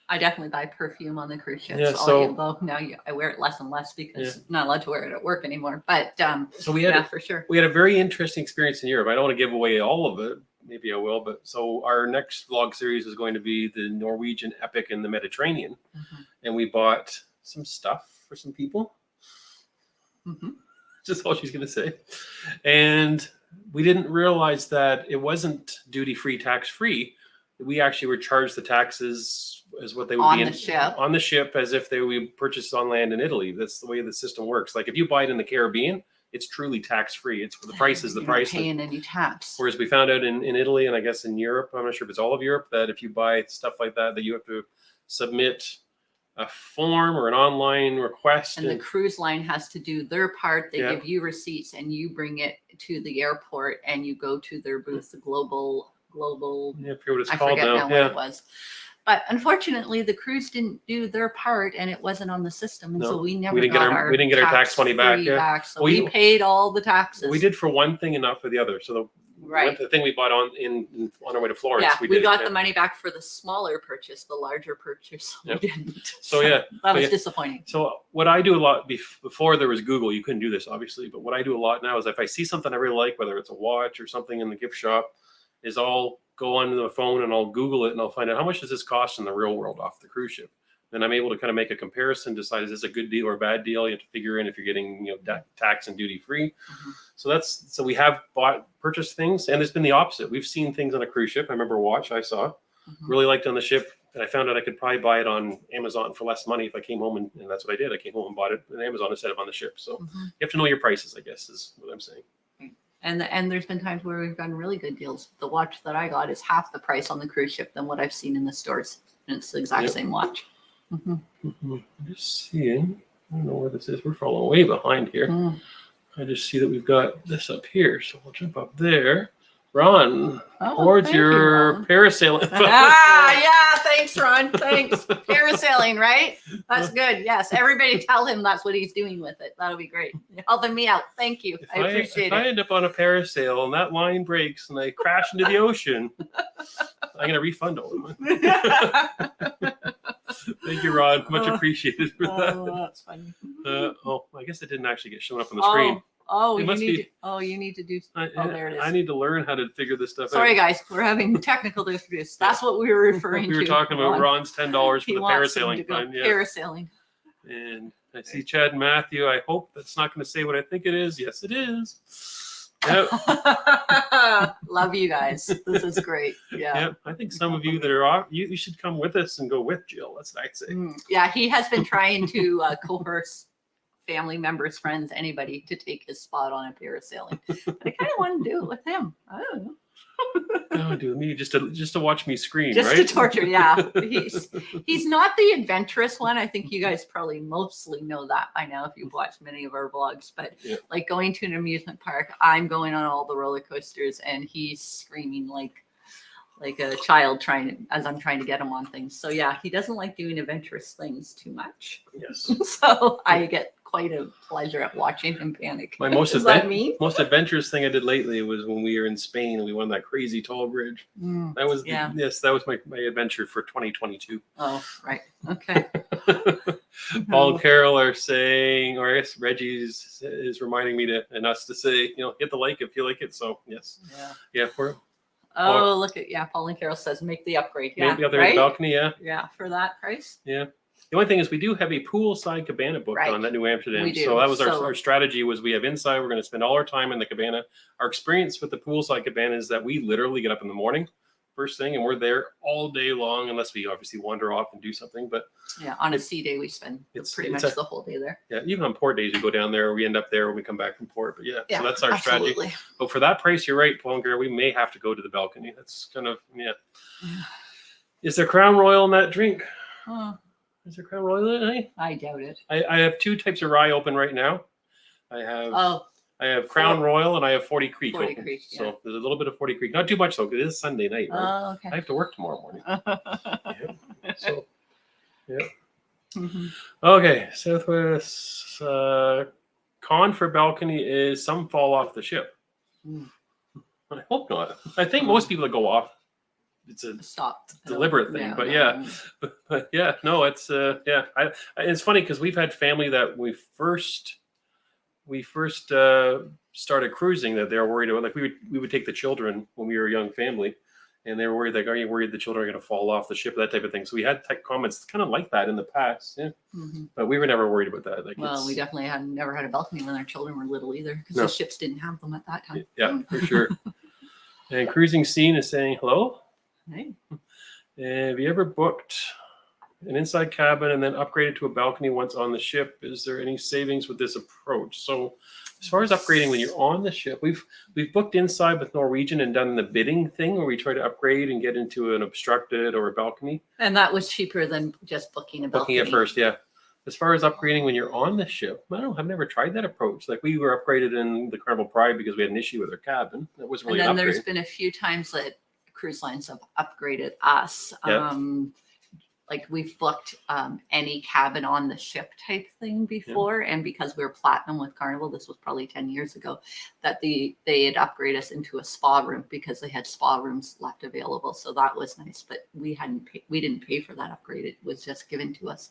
I definitely buy perfume on the cruise ships. Yeah, Although now I wear it less and less because I'm not allowed to wear it at work anymore. But so we had for sure. We had a very interesting experience in Europe. I don't want to give away all of it. Maybe I will. But so our next vlog series is going to be the Norwegian epic in the Mediterranean. Mm-hmm. And we bought some stuff for some people. Mm-hmm. Just all she's going to say. And we didn't realize that it wasn't duty-free, tax-free. We actually were charged the taxes as what they would On be the ship. on the ship as if we purchased on land in Italy. That's the way the system works. Like if you buy it in the Caribbean, it's truly tax-free. It's the price is the You're price. not paying any tax. Whereas we found out in Italy and I guess in Europe, I'm not sure if it's all of Europe, that if you buy stuff like that you have to submit a form or an online request. And the cruise line has to do their part. They Yeah. give you receipts and you bring it to the airport and you go to their booth, the global. Yeah, I forget what it's I called forget now. now what it was. But unfortunately, the cruise didn't do their part, and it wasn't on the system, and No, so we never didn't get got our- we didn't get our tax money back, tax-free yeah. So We- we paid all the taxes. We did for one thing and not for the other. So the thing we bought on our way to Florence, Yeah, we we did. got yeah. the money back for the smaller purchase. The larger purchase, Yep. we didn't. So, yeah, that was yeah. disappointing. So what I do a lot before there was Google, you couldn't do this obviously, but what I do a lot now is if I see something I really like, whether it's a watch or something in the gift shop, is I'll go onto the phone and I'll Google it and I'll find out how much does this cost in the real world off the cruise ship. Then I'm able to kind of make a comparison, decide is this a good deal or a bad deal. You have to figure in if you're getting tax and duty free. Mm-hmm. So we have purchased things, and it's been the opposite. We've seen things on a cruise ship. I remember a watch I saw, really liked on the ship, and I found out I could probably buy it on Amazon for less money if I came home, and that's what I did. I came home and bought it on Amazon instead of on the ship. So you have to know your prices, I guess, is what I'm saying. And there's been times where we've gotten really good deals. The watch that I got is half the price on the cruise ship than what I've seen in the stores. And it's the exact same watch. I'm just seeing, I don't know where this is. We're falling way behind here. I just see that we've got this up here. So we'll jump up there. Ron, towards your parasailing. Yeah, thanks, Ron. Thanks. Parasailing, right? That's good. Yes, everybody tell him that's what he's doing with it. That'll be great. You're helping me out. Thank you. I appreciate if I end up on a parasail and that line breaks and I crash into the ocean, I'm going to refund all of it. Thank you, Ron. Much appreciated for that. Oh, that's funny. I guess it didn't actually get shown up on the screen. You need to do. There it is. I need to learn how to figure this stuff out. Sorry, guys, we're having technical difficulties. That's what we were referring to. We were talking about Ron's $10 for the parasailing fund. Yeah. Parasailing. And I see Chad and Matthew. I hope that's not going to say what I think it is. Yes, it is. Yep. Love you guys. This is great. Yeah. Yep. I think some of you that are off, you should come with us and go with Jill. That's what I'd say. Yeah, he has been trying to coerce family members, friends, anybody to take his spot on a parasailing. But I kind of want to do it with him. I don't know. Oh, dude, me just to watch me scream, Just right? to torture, yeah. He's not the adventurous one. I think you guys probably mostly know that by now if you've watched many of our vlogs. But Yeah. like going to an amusement park, I'm going on all the roller coasters, and he's screaming like a child as I'm trying to get him on things. So yeah, he doesn't like doing adventurous things too much. Yes. So I get quite a pleasure at watching him panic. My most Does that mean? most adventurous thing I did lately was when we were in Spain and we went on that crazy tall bridge. That was that was my adventure for 2022. Oh, right. Okay. Paul and Carol are saying, or I guess Reggie's is reminding me and us to say, hit the like if you like it. So yes, yeah, we're. Oh, look at Paul and Carol says make the upgrade. Yeah, maybe out there in the balcony. Yeah, for that price. Yeah. The only thing is we do have a poolside cabana booked on that New Amsterdam. We do. So that was our strategy was we have inside. We're going to spend all our time in the cabana. Our experience with the poolside cabana is that we literally get up in the morning, first thing, and we're there all day long, unless we obviously wander off and do something. But yeah, on a sea day, we spend pretty much the whole day there. Yeah, even on port days, we go down there. We end up there when we come back from port. But yeah, so that's our strategy. But for that price, you're right, Paul and Gary, we may have to go to the balcony. That's kind of, Is there Crown Royal in that drink? Is there Crown Royal in it? I doubt it. I have two types of rye open right now. I have Crown Royal and I have 40 Creek open. Creek, So there's a little bit of 40 Creek. Not too much though, because it is Sunday night, right? Oh, okay. I have to work tomorrow morning. So, yeah. Okay, Southwest con for balcony is some fall off the ship. I hope not. I think most people that go off, it's a deliberate thing, but it's funny because we've had family that we first started cruising that they're worried about. Like we would take the children when we were a young family, and they were worried, like, are you worried the children are going to fall off the ship, that type of thing. So we had comments kind of like that in the past, but we were never worried about that. Like, we definitely never had a balcony when our children were little either, because the ships didn't have them at that time. Yeah, for sure. And Cruising Scene is saying hello. Hey. Have you ever booked an inside cabin and then upgraded to a balcony once on the ship? Is there any savings with this approach? So as far as upgrading when you're on the ship, we've booked inside with Norwegian and done the bidding thing where we try to upgrade and get into an obstructed or a balcony. And that was cheaper than just booking a balcony. Booking it first, yeah. As far as upgrading when you're on the ship, I've never tried that approach. Like we were upgraded in the Carnival Pride because we had an issue with our cabin. That wasn't really an upgrade. There's been a few times that cruise lines have upgraded us. Like we've booked any cabin on the ship type thing before, and because we were platinum with Carnival, this was probably 10 years ago, that they had upgraded us into a spa room because they had spa rooms left available. So that was nice, but we didn't pay for that upgrade. It was just given to us.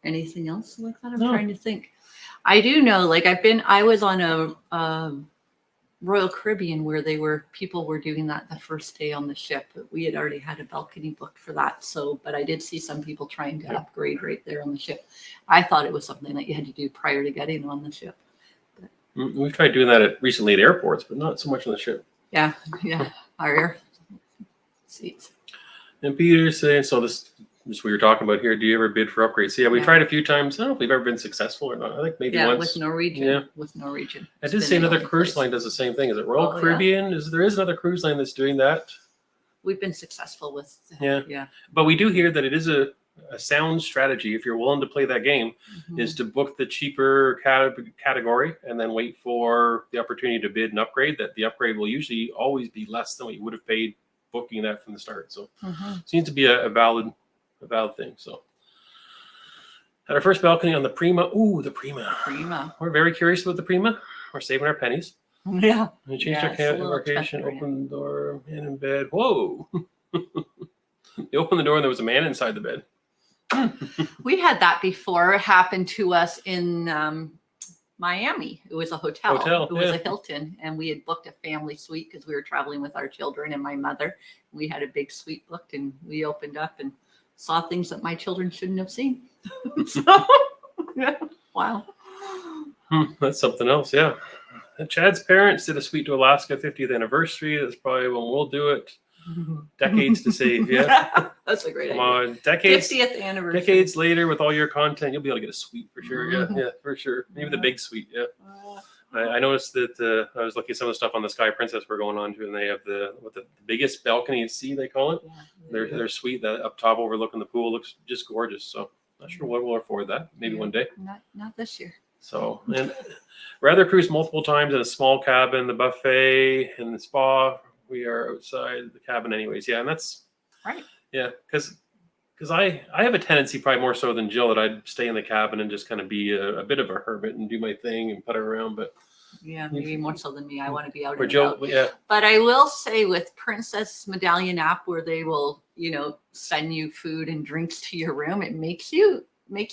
Anything else like that? I'm trying to think. I do know, like I was on a Royal Caribbean where people were doing that the first day on the ship. We had already had a balcony booked for that. But I did see some people trying to upgrade right there on the ship. I thought it was something that you had to do prior to getting on the ship. But we've tried doing that recently at airports, but not so much on the ship. Yeah. Our air seats. And Peter's saying, so this we were talking about here, do you ever bid for upgrades? So we tried a few times. I don't know if we've ever been successful or not. I think maybe once. With Norwegian. Yeah, with Norwegian. I did see another cruise line does the same thing. Is it Royal Caribbean? Yeah. There is another cruise line that's doing that. We've been successful with. Yeah. But we do hear that it is a sound strategy, if you're willing to play that game, is to book the cheaper category and then wait for the opportunity to bid and upgrade. That the upgrade will usually always be less than what you would have paid booking that from the start. So it seems to be a valid thing. So at our first balcony on the Prima. Ooh, the Prima. We're very curious about the Prima. We're saving our pennies. Yeah. We changed our location, opened the door, man in bed. Whoa. You opened the door and there was a man inside the bed. We had that before. It happened to us in Miami. It was a hotel. It was a Hilton, and we had booked a family suite because we were traveling with our children and my mother. We had a big suite booked, and we opened up and saw things that my children shouldn't have seen. So, wow. That's something else, yeah. And Chad's parents did a suite to Alaska 50th anniversary. That's probably when we'll do it. Decades to save, yeah. That's a great idea. Come on, decades. 50th anniversary. Decades later, with all your content, you'll be able to get a suite for sure. Yeah, for sure. Maybe the big suite, yeah. I noticed that I was looking at some of the stuff on the Sky Princess we're going on to, and they have the biggest balcony at sea, they call it. Yeah, They're sweet. That up top overlooking the pool looks just gorgeous. So not sure what we'll afford that. Maybe one day. Not this year. So, and rather cruise multiple times in a small cabin, the buffet and the spa. We are outside the cabin anyways. Yeah, and that's right. Yeah, because I have a tendency, probably more so than Jill, that I'd stay in the cabin and just kind of be a bit of a hermit and do my thing and putter around. But yeah, maybe more so than me. I want to be out or and Jill, about. yeah. But I will say with Princess Medallion app, where they will, send you food and drinks to your room, it makes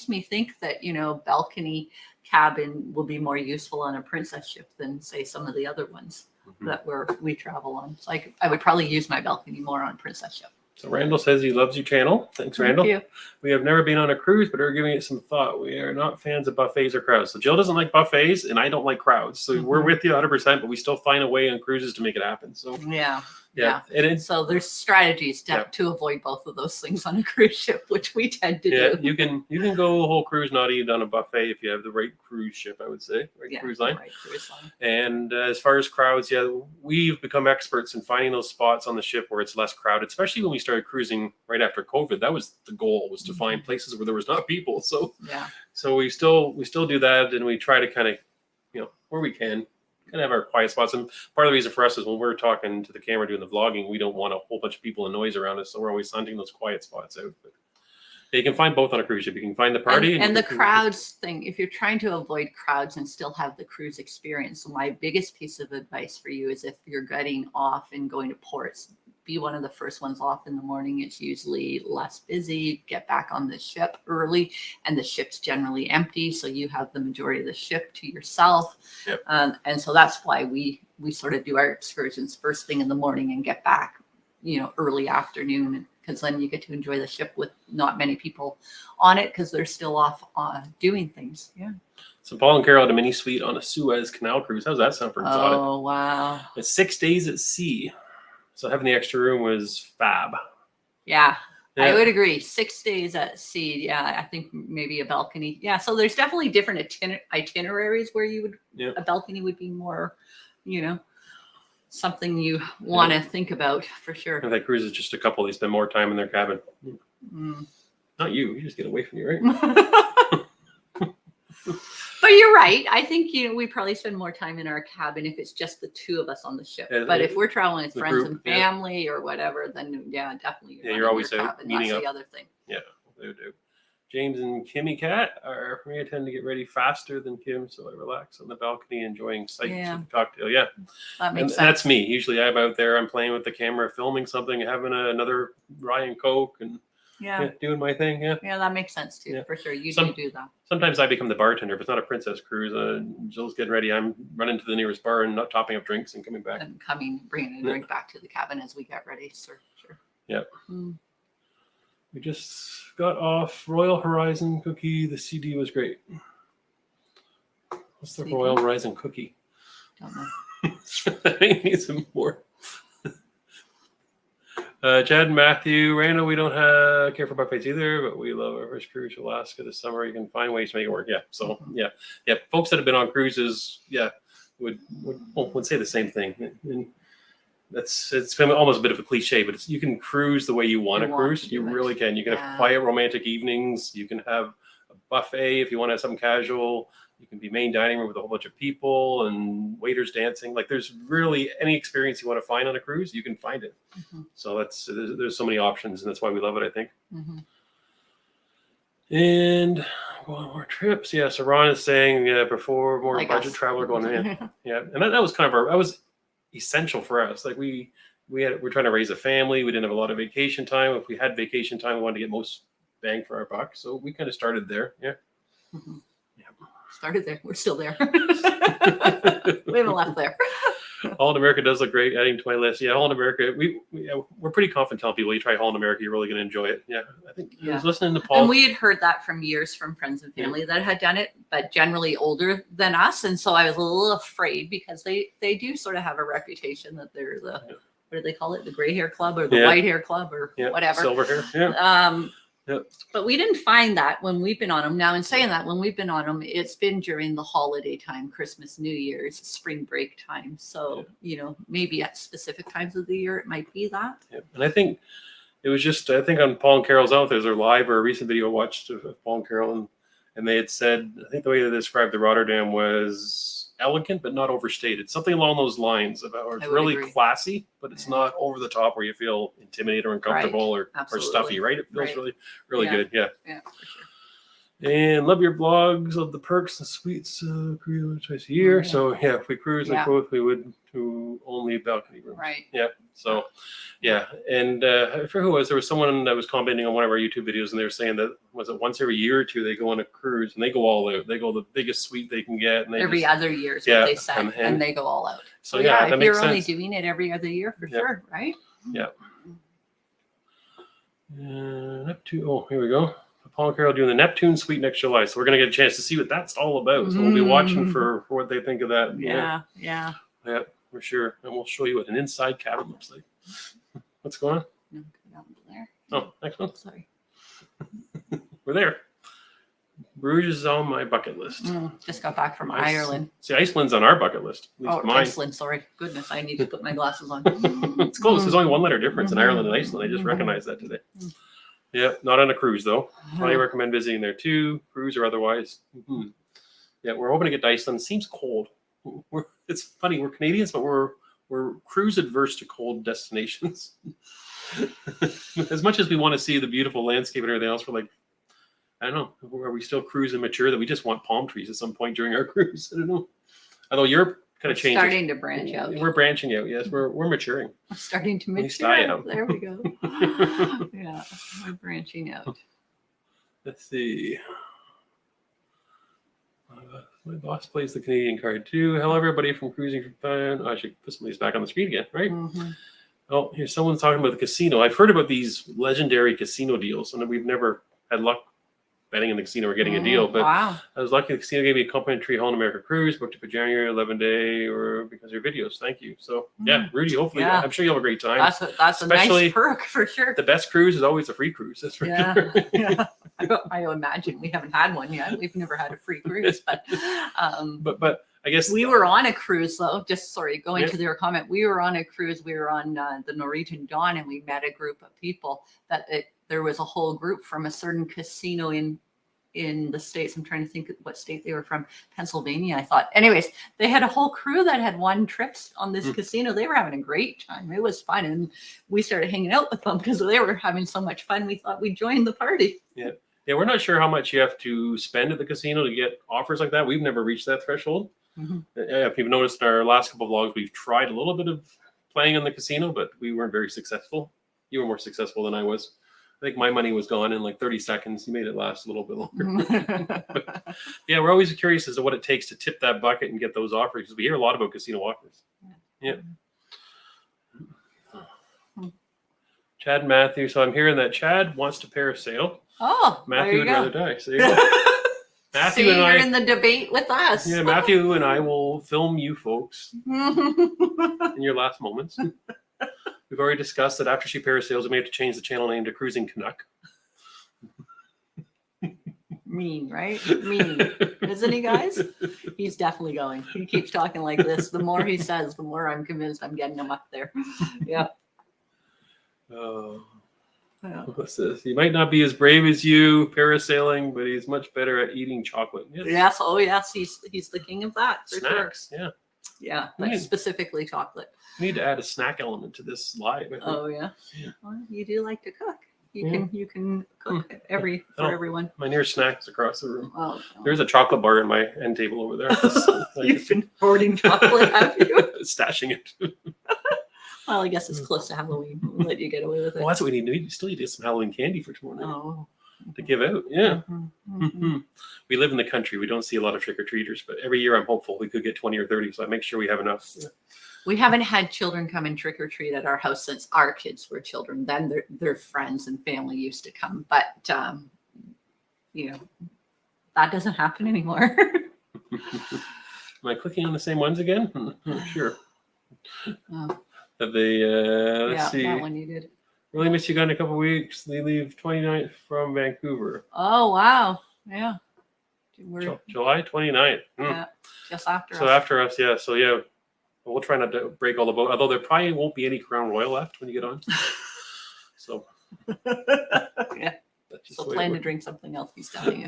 me think that, balcony cabin will be more useful on a princess ship than say some of the other ones that we travel on. So I would probably use my balcony more on a princess ship. So Randall says he loves your channel. Thanks, Randall. Thank you. We have never been on a cruise, but are giving it some thought. We are not fans of buffets or crowds. So Jill doesn't like buffets, and I don't like crowds. So we're with you 100%, but we still find a way on cruises to make it happen. So yeah. So there's strategies to avoid both of those things on a cruise ship, which we tend to do. You can go a whole cruise not eat on a buffet if you have the right cruise ship, I would say, cruise line. Right cruise line. And as far as crowds, we've become experts in finding those spots on the ship where it's less crowded, especially when we started cruising right after COVID. That was the goal, was to find places where there was not people. So we still do that, and we try to kind of, where we can, kind of have our quiet spots. And part of the reason for us is when we're talking to the camera doing the vlogging, we don't want a whole bunch of people and noise around us, so we're always hunting those quiet spots out. But you can find both on a cruise ship. You can find the party and the crowds thing. If you're trying to avoid crowds and still have the cruise experience, so my biggest piece of advice for you is if you're getting off and going to ports, be one of the first ones off in the morning. It's usually less busy. Get back on the ship early, and the ship's generally empty, so you have the majority of the ship to yourself. Yep. And so that's why we sort of do our excursions first thing in the morning and get back, early afternoon, because then you get to enjoy the ship with not many people on it because they're still off doing things. Yeah. So Paul and Carol had a mini suite on a Suez Canal cruise. How's that sound for exotic? Oh, wow. It's 6 days at sea. So having the extra room was fab. Yeah, I would agree. 6 days at sea. Yeah, I think maybe a balcony. Yeah, so there's definitely different itineraries where you would a balcony would be more, something you want to think about for sure. If that cruise is just a couple, they spend more time in their cabin. Not you. You just get away from you, right? But you're right. I think we probably spend more time in our cabin if it's just the two of us on the ship. But if we're traveling with friends and family or whatever, then definitely. You're always out meeting up. That's the other thing. Yeah, they do. James and Kimmy Cat we tend to get ready faster than Kim, so I relax on the balcony enjoying sights with the cocktail. Yeah, that makes sense. That's me. Usually I'm out there, I'm playing with the camera, filming something, having another Ryan Coke, and doing my thing. Yeah, that makes sense too, for sure. You do that. Sometimes I become the bartender. If it's not a princess cruise, Jill's getting ready, I'm running to the nearest bar and not topping up drinks and coming back. And bringing a drink back to the cabin as we get ready. Sure. Yeah. We just got off Royal Horizon cookie. The CD was great. What's the CD? Royal Horizon cookie? Don't know. I think need some more. Chad and Matthew, Randall, we don't care for buffets either, but we love our first cruise to Alaska this summer. You can find ways to make it work. Yeah. So yeah. Folks that have been on cruises, would say the same thing. And it's been almost a bit of a cliche, but you can cruise the way you want to cruise. You really can. You can have quiet, romantic evenings. You can have a buffet if you want to have something casual. You can be main dining room with a whole bunch of people and waiters dancing. Like there's really any experience you want to find on a cruise, you can find it. So there's so many options, and that's why we love it, I think. And going more trips. Yeah, so Ron is saying before more budget traveler going in. Yeah, and that was kind of that was essential for us. Like we're trying to raise a family. We didn't have a lot of vacation time. If we had vacation time, we wanted to get most bang for our buck. So we kind of started there. Yeah. Started there. We're still there. We haven't left there. Holland America does look great. Adding to my list. Yeah, Holland America. We're pretty confident telling people you try Holland America, you're really going to enjoy it. Yeah, I think I was listening to Paul. And we had heard that from years from friends and family that had done it, but generally older than us. And so I was a little afraid because they do sort of have a reputation that they're the what do they call it? The gray hair club or the white hair club or whatever. Silver hair. Yeah. Yep. But we didn't find that when we've been on them. Now, in saying that, when we've been on them, it's been during the holiday time, Christmas, New Year's, spring break time. So, maybe at specific times of the year, it might be that. Yeah. And I think it was just, I think on Paul and Carol's out, there's a live or a recent video I watched of Paul and Carol, and they had said, I think the way they described the Rotterdam was elegant but not overstated, something along those lines about it's really agree. classy, but it's not over the top where you feel intimidated or uncomfortable or stuffy, right? It feels really good. Yeah, for sure. And love your blogs of the perks and suites twice a year. So if we cruise like both, we would do only balcony rooms. Right. Yeah. So and I forget who it was. There was someone that was commenting on one of our YouTube videos, and they were saying that was it once every year or two they go on a cruise and they go all out. They go the biggest suite they can get, and they every other year is what they said, and they go all out. So if that makes you're sense. only doing it every other year, for sure, right? Yeah. Neptune. Oh, here we go. Paul and Carol doing the Neptune suite next July, so we're gonna get a chance to see what that's all about. So we'll be watching for what they think of that. Yeah, for sure. And we'll show you what an inside cabin looks like. What's going on? No, down there. Oh, next one. Sorry. We're there. Bruges is on my bucket list. Just got back from Ireland. See, Iceland's on our bucket list. At least mine. Iceland. Sorry. Goodness, I need to put my glasses on. It's close. There's only one letter difference in Ireland and Iceland. I just recognized that today. Yeah, not on a cruise though. Highly recommend visiting there too, cruise or otherwise. Yeah, we're hoping to get to Iceland. Seems cold. It's funny. We're Canadians, but we're cruise adverse to cold destinations. As much as we want to see the beautiful landscape and everything else, we're like, I don't know. Are we still cruise immature that we just want palm trees at some point during our cruise? I don't know. Although Europe kind of changes. Starting to branch out. We're branching out. Yes, we're maturing. Starting to mature. I am. There we go. Yeah, we're branching out. Let's see. My boss plays the Canadian card too. Hello, everybody from Cruising for Fun. Oh, I should put some of these back on the screen again, right? Oh, here's someone talking about the casino. I've heard about these legendary casino deals, and we've never had luck betting in the casino or getting a deal. But I was lucky the casino gave me a complimentary Holland America cruise, booked it for January 11-day, or because of your videos. Thank you. So Rudy, hopefully, I'm sure you'll have a great time. That's a nice perk for sure. The best cruise is always a free cruise. That's for sure. Yeah. I imagine we haven't had one yet. We've never had a free cruise, but I guess we were on a cruise though. Going to their comment, we were on a cruise. We were on the Norwegian Dawn, and we met a group of people there was a whole group from a certain casino in the States. I'm trying to think what state they were from. Pennsylvania, I thought. Anyways, they had a whole crew that had won trips on this casino. They were having a great time. It was fun, and we started hanging out with them because they were having so much fun. We thought we'd join the party. Yeah, we're not sure how much you have to spend at the casino to get offers like that. We've never reached that threshold. If you've noticed in our last couple of vlogs, we've tried a little bit of playing in the casino, but we weren't very successful. You were more successful than I was. I think my money was gone in like 30 seconds. You made it last a little bit longer. But, yeah, we're always curious as to what it takes to tip that bucket and get those offers, because we hear a lot about casino offers. Yeah. Chad and Matthew. So I'm hearing that Chad wants to parasail. Oh, Matthew would rather die. So Matthew and you're in the debate with us. Yeah, Matthew and I will film you folks in your last moments. We've already discussed that after she parasails, we may have to change the channel name to Cruising Canuck. Mean, right? Mean. Isn't he, guys? He's definitely going. He keeps talking like this. The more he says, the more I'm convinced I'm getting him up there. Yeah. What's this? He might not be as brave as you parasailing, but he's much better at eating chocolate. Yes. Oh, yes. He's the king of that. For Snacks. Sure. Yeah, but specifically chocolate. We need to add a snack element to this live. Oh yeah. Well, you do like to cook. You can cook for everyone. My nearest snack is across the room. Oh, there's a chocolate bar in my end table over there. You've been hoarding chocolate, have you? Stashing it. Well, I guess it's close to Halloween. We'll let you get away with it. Well, that's what we need. We still need to get some Halloween candy for tomorrow night. Oh. To give out. Yeah. We live in the country. We don't see a lot of trick-or-treaters, but every year I'm hopeful we could get 20 or 30, so I make sure we have enough. Yeah. We haven't had children come and trick-or-treat at our house since our kids were children. Then their friends and family used to come, but that doesn't happen anymore. Am I clicking on the same ones again? I'm not sure. Oh. Let's see. That one you did. Really miss you guys in a couple of weeks. They leave 29th from Vancouver. Oh, wow. Yeah. July 29th. Yeah, just after So us. after us, yeah. So yeah, we'll try not to break all the boat. Although there probably won't be any Crown Royal left when you get on. So Yeah. that's just So the way it plan to works. drink something else, he's telling you.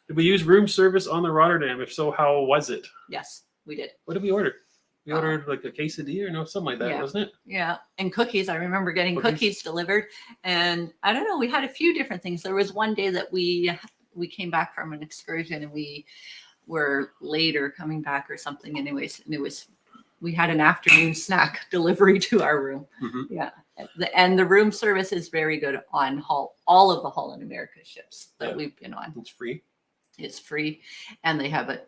Did we use room service on the Rotterdam? If so, how was it? Yes, we did. What did we order? We ordered like a quesadilla or no, something like that, Yeah. wasn't it? Yeah, and cookies. I remember getting Cookies. cookies delivered, and I don't know. We had a few different things. There was one day that we came back from an excursion, and we were later coming back or something. Anyways, and we had an afternoon snack delivery to our room. Mhm. Yeah, and the room service is very good on all of the Holland America ships that Yeah. we've been on. It's free. It's free, and they have a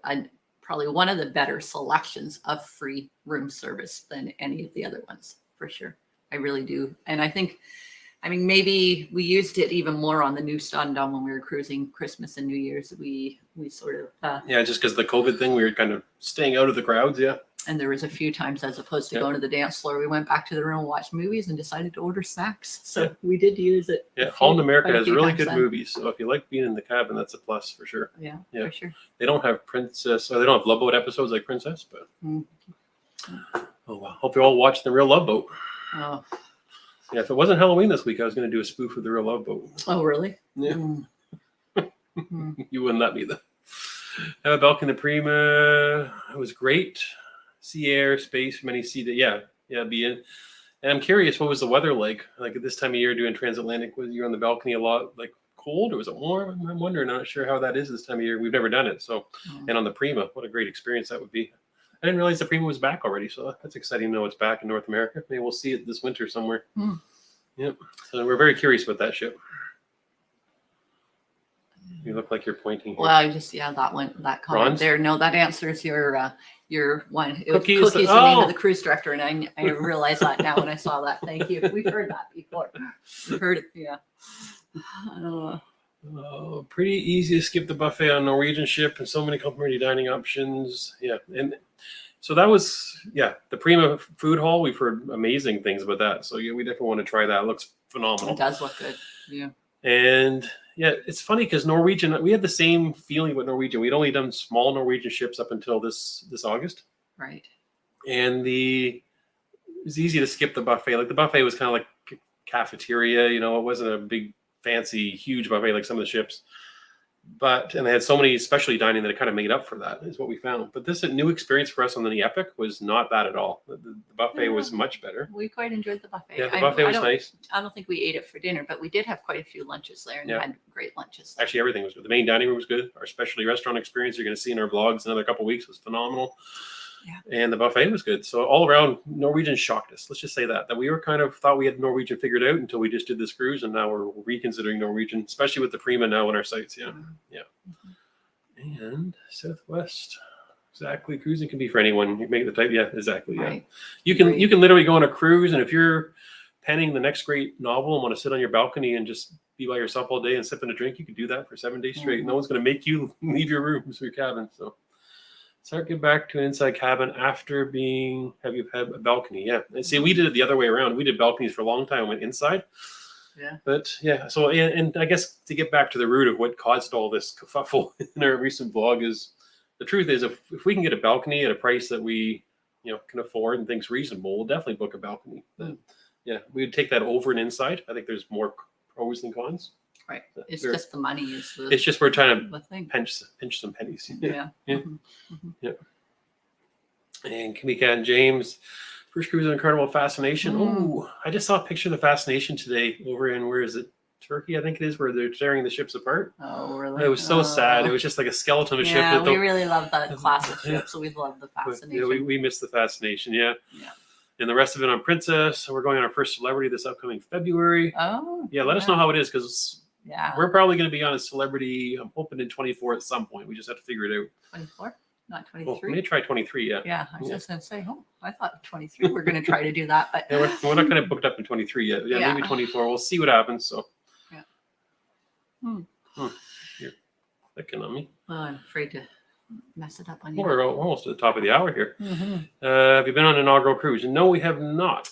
probably one of the better selections of free room service than any of the other ones, for sure. I really do. And I mean, maybe we used it even more on the New Stondom when we were cruising Christmas and New Year's. We sort of, Yeah, just because of the COVID thing, we were kind of staying out of the crowds. Yeah. and there was a few times as opposed to Yeah. going to the dance floor, we went back to the room and watched movies and decided to order snacks. So Yeah. we did use it. Yeah, Holland America quite a has few really times good then. movies. So if you like being in the cabin, that's a plus for sure. Yeah, Yeah. for sure. They don't have Princess, or they don't have Love Boat episodes like Princess, but Mm. oh well. Hope you all watched The Real Love Boat. Oh, Yeah, if it wasn't Halloween this week, I was going to do a spoof of The Real Love Boat. oh really? Yeah. Mm. Mm. You wouldn't let me though. Have a balcony Prima. It was great. Sea air, space, many sea. Yeah, be in. And I'm curious, what was the weather like? Like at this time of year, doing transatlantic, was you on the balcony a lot, like cold, or was it warm? I'm wondering. I'm not sure how that is this time of year. We've never done it, so. Mm. And on the Prima, what a great experience that would be. I didn't realize the Prima was back already, so that's exciting to know it's back in North America. Maybe we'll see it this winter somewhere. Hmm. Yep. So we're very curious about that ship. You look like you're pointing here. Well, I just that one, that comment Ron's? there. No, that answers your one. It was Cookies, Cookies, the name oh. of the cruise director, and I realized that now when I saw that. Thank you. We've heard that before. We've heard it. Yeah. Pretty easy to skip the buffet on Norwegian ship, and so many complimentary dining options. Yeah, and so that was the Prima food hall. We've heard amazing things about that. So yeah, we definitely want to try that. It looks phenomenal. It does look good. Yeah. And yeah, it's funny because Norwegian, we had the same feeling with Norwegian. We'd only done small Norwegian ships up until this August. Right. And it was easy to skip the buffet. Like the buffet was kind of like cafeteria, it wasn't a big, fancy, huge buffet like some of the ships. And they had so many specialty dining that it kind of made up for that, is what we found. But this new experience for us on the Epic was not that at all. The buffet was much better. We quite enjoyed the buffet. Yeah, the buffet was nice. I don't think we ate it for dinner, but we did have quite a few lunches there and had great lunches. Actually, everything was good. The main dining room was good. Our specialty restaurant experience you're going to see in our vlogs in another couple of weeks was phenomenal. Yeah. And the buffet was good. So all around, Norwegian shocked us. Let's just say that we were kind of thought we had Norwegian figured out until we just did this cruise, and now we're reconsidering Norwegian, especially with the Prima now in our sights. Yeah. Mm-hmm. Yeah. And Southwest, exactly. Cruising can be for anyone. You make the type. Yeah, exactly. Yeah. Right. You can literally go on a cruise, and if you're penning the next great novel and want to sit on your balcony and just be by yourself all day and sipping a drink, you can do that for 7 days straight. Mm-hmm. No one's going to make you leave your rooms or your cabin. So start get back to an inside cabin after have you had a balcony? Yeah. And see, we did it the other way around. We did balconies for a long time, went inside. Yeah. But yeah, so and I guess to get back to the root of what caused all this kerfuffle in our recent vlog is the truth is if we can get a balcony at a price that we can afford and think's reasonable, we'll definitely book a balcony. But, yeah, we would take that over and inside. I think there's more pros than cons. Right. It's just the money is the. It's just we're trying to thing. pinch some pennies. Yeah. Yeah. Mm-hmm. Mm-hmm. Yeah. And Kamika and James. First cruise on Carnival Fascination. Oh, I just saw a picture of the Fascination today over in, where is it? Turkey, I think it is, where they're tearing the ships apart. Oh, really? It was so sad. It was just like a skeleton of a ship. Yeah, we really love that class of ship, so we love the But, Fascination. we missed the Fascination, yeah. Yeah. And the rest of it on Princess. So we're going on our first Celebrity this upcoming February. Oh. Yeah, let us know how it is, because we're probably going to be on a Celebrity, I'm hoping in 24 at some point. We just have to figure it out. 24? Not Well, 23? maybe try 23, yeah. Yeah, I was just going to say, I thought 23 we're going to try to do that, but Yeah, we're not going to book it up in 23 yet. Yeah, maybe 24. We'll see what happens. So. You're clicking on me. well, I'm afraid to mess it up on you. We're almost at the top of the hour here. Mm-hmm. Have you been on an inaugural cruise? No, we have not.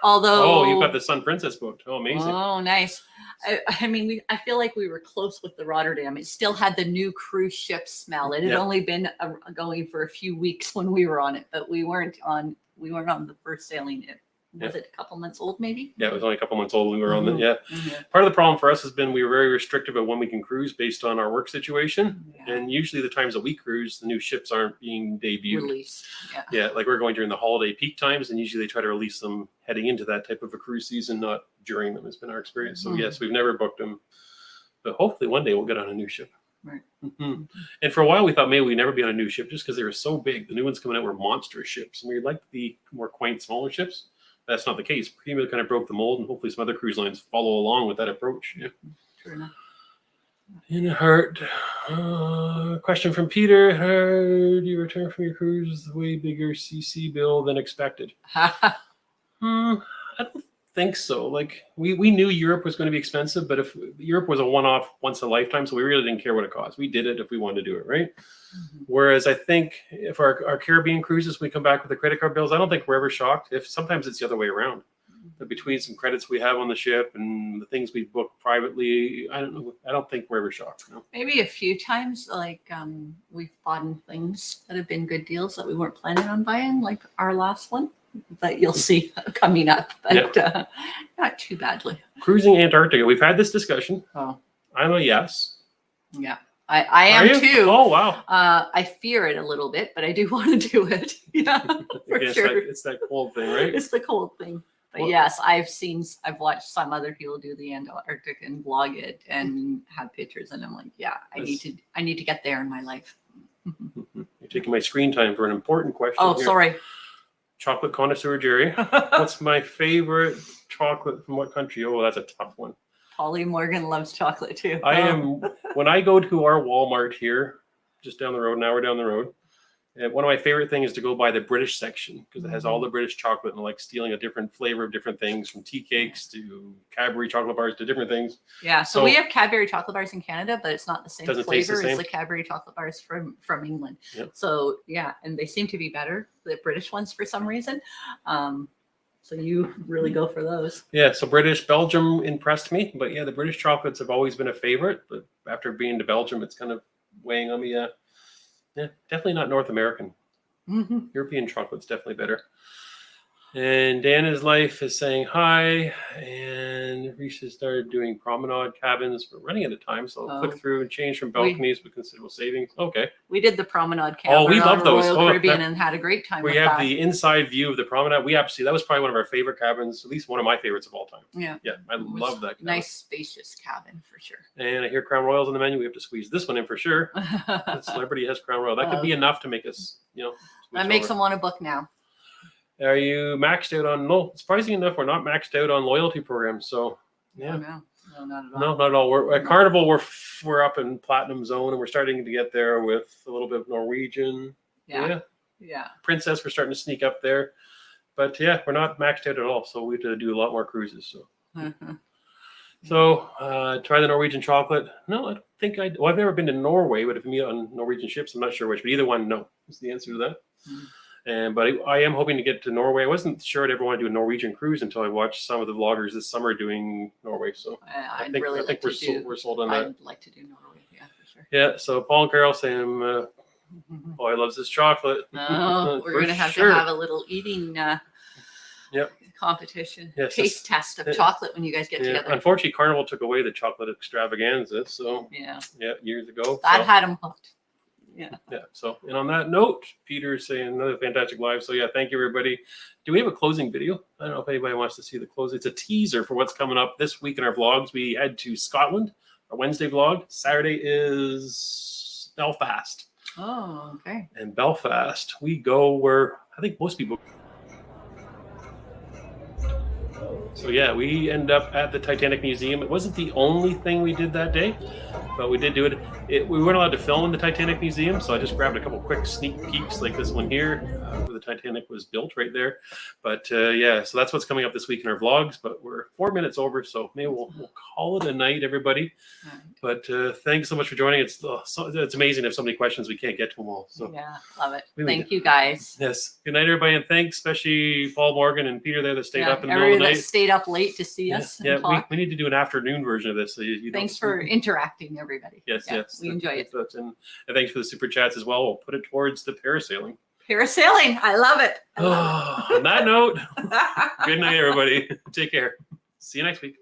Although, Oh, you've got the Sun Princess booked. Oh, amazing. Oh, nice. I mean, I feel like we were close with the Rotterdam. It still had the new cruise ship smell. It had only been going for a few weeks when we were on it, but we weren't on the first sailing. Was it a couple months old, maybe? Yeah, it was only a couple months old when we were on the, Part of the problem for us has been we were very restrictive of when we can cruise based on our work situation. Yeah. And usually the times that we cruise, the new ships aren't being debuted. Released. Yeah, like we're going during the holiday peak times, and usually they try to release them heading into that type of a cruise season, not during them, has been our experience. So yes, we've never booked them. But hopefully one day we'll get on a new ship. Right. And for a while we thought maybe we'd never be on a new ship just because they were so big. The new ones coming out were monstrous ships. And we like the more quaint, smaller ships. That's not the case. Prima kind of broke the mold, and hopefully some other cruise lines follow along with that approach. Yeah. True enough. In a heart. Question from Peter. How do you return from your cruise with a way bigger CC bill than expected? I don't think so. Like we knew Europe was going to be expensive, but if Europe was a one-off, once in a lifetime, so we really didn't care what it cost. We did it if we wanted to do it, right? Whereas I think if our Caribbean cruises, we come back with the credit card bills, I don't think we're ever shocked. If sometimes it's the other way around. But between some credits we have on the ship and the things we book privately, I don't know. I don't think we're ever shocked. No. Maybe a few times, like we've bought things that have been good deals that we weren't planning on buying, like our last one. That you'll see coming up, but not too badly. Cruising Antarctica. We've had this discussion. Oh, I'm a yes. Yeah, I am too. Oh, wow. I fear it a little bit, but I do want to do it. Yeah, for sure. It's that cold thing, right? It's the cold thing. But yes, I've watched some other people do the Antarctic and vlog it and have pictures, and I'm like, yeah, I need to get there in my life. You're taking my screen time for an important question. Oh, here. Sorry. Chocolate connoisseur Jerry. What's my favorite chocolate from what country? Oh, that's a tough one. Polly Morgan loves chocolate too. When I go to our Walmart here, just down the road, an hour down the road, one of my favorite things is to go by the British section because it has all the British chocolate and like stealing a different flavor of different things, from tea cakes to Cadbury chocolate bars to different things. Yeah, so we have Cadbury chocolate bars in Canada, but it's not the same flavor as the Cadbury chocolate bars from England. Yep. So yeah, and they seem to be better, the British ones, for some reason. So you really go for those. Yeah, so Belgium impressed me, but yeah, the British chocolates have always been a favorite. But after being to Belgium, it's kind of weighing on me. Yeah, definitely not North American. European chocolate's definitely better. And Dana's Life is saying hi. And Reese has started doing promenade cabins. We're running out of time, so I'll click through and change from balconies with considerable savings. Okay. We did the promenade cabin. Oh, we love those. Royal Caribbean and had a great time. We have the inside view of the promenade. That was probably one of our favorite cabins, at least one of my favorites of all time. Yeah. Yeah, I love that cabin. Nice, spacious cabin for sure. And I hear Crown Royals on the menu. We have to squeeze this one in for sure. The celebrity has Crown Royal. That could be enough to make us, that makes them want to book now. Are you maxed out on? No, surprisingly enough, we're not maxed out on loyalty programs. So, yeah. No, not at all. No, not at all. We're at Carnival. We're up in platinum zone, and we're starting to get there with a little bit of Norwegian. Yeah. Princess, we're starting to sneak up there, but yeah, we're not maxed out at all. So we have to do a lot more cruises. So, try the Norwegian chocolate. No, I don't think I've never been to Norway, but if you meet on Norwegian ships, I'm not sure which. But either one, no, is the answer to that. But I am hoping to get to Norway. I wasn't sure I'd ever want to do a Norwegian cruise until I watched some of the vloggers this summer doing Norway. So I think we're sold on that. I'd like to do Norway, yeah, for sure. Yeah. So Paul and Carol saying, "Boy, loves this chocolate." Oh, we're gonna have to have a little eating competition, taste test of chocolate when you guys get together. Unfortunately, Carnival took away the chocolate extravaganza. So years ago. That had them hooked. Yeah. So, and on that note, Peter's saying another fantastic live. So, thank you, everybody. Do we have a closing video? I don't know if anybody wants to see the close. It's a teaser for what's coming up this week in our vlogs. We head to Scotland, our Wednesday vlog. Saturday is Belfast. Oh, okay. And Belfast, we go where I think most people. So yeah, we ended up at the Titanic Museum. It wasn't the only thing we did that day, but we did do it. We weren't allowed to film in the Titanic Museum, so I just grabbed a couple quick sneak peeks like this one here, where the Titanic was built right there. But yeah, so that's what's coming up this week in our vlogs, but we're 4 minutes over, so maybe we'll call it a night, everybody. But thanks so much for joining. It's amazing if so many questions we can't get to them all. So yeah, love it. Thank you guys. Yes. Good night, everybody, and thanks, especially Paul Morgan and Peter there that stayed up in the middle of Everybody the that night. stayed up late to see us. Yeah, And talk. we need to do an afternoon version of this. So Thanks for interacting, everybody. Yes, Yeah, yes. we enjoy it. And thanks for the super chats as well. We'll put it towards the parasailing. Parasailing, I love it. On that note, good night, everybody. Take care. See you next week.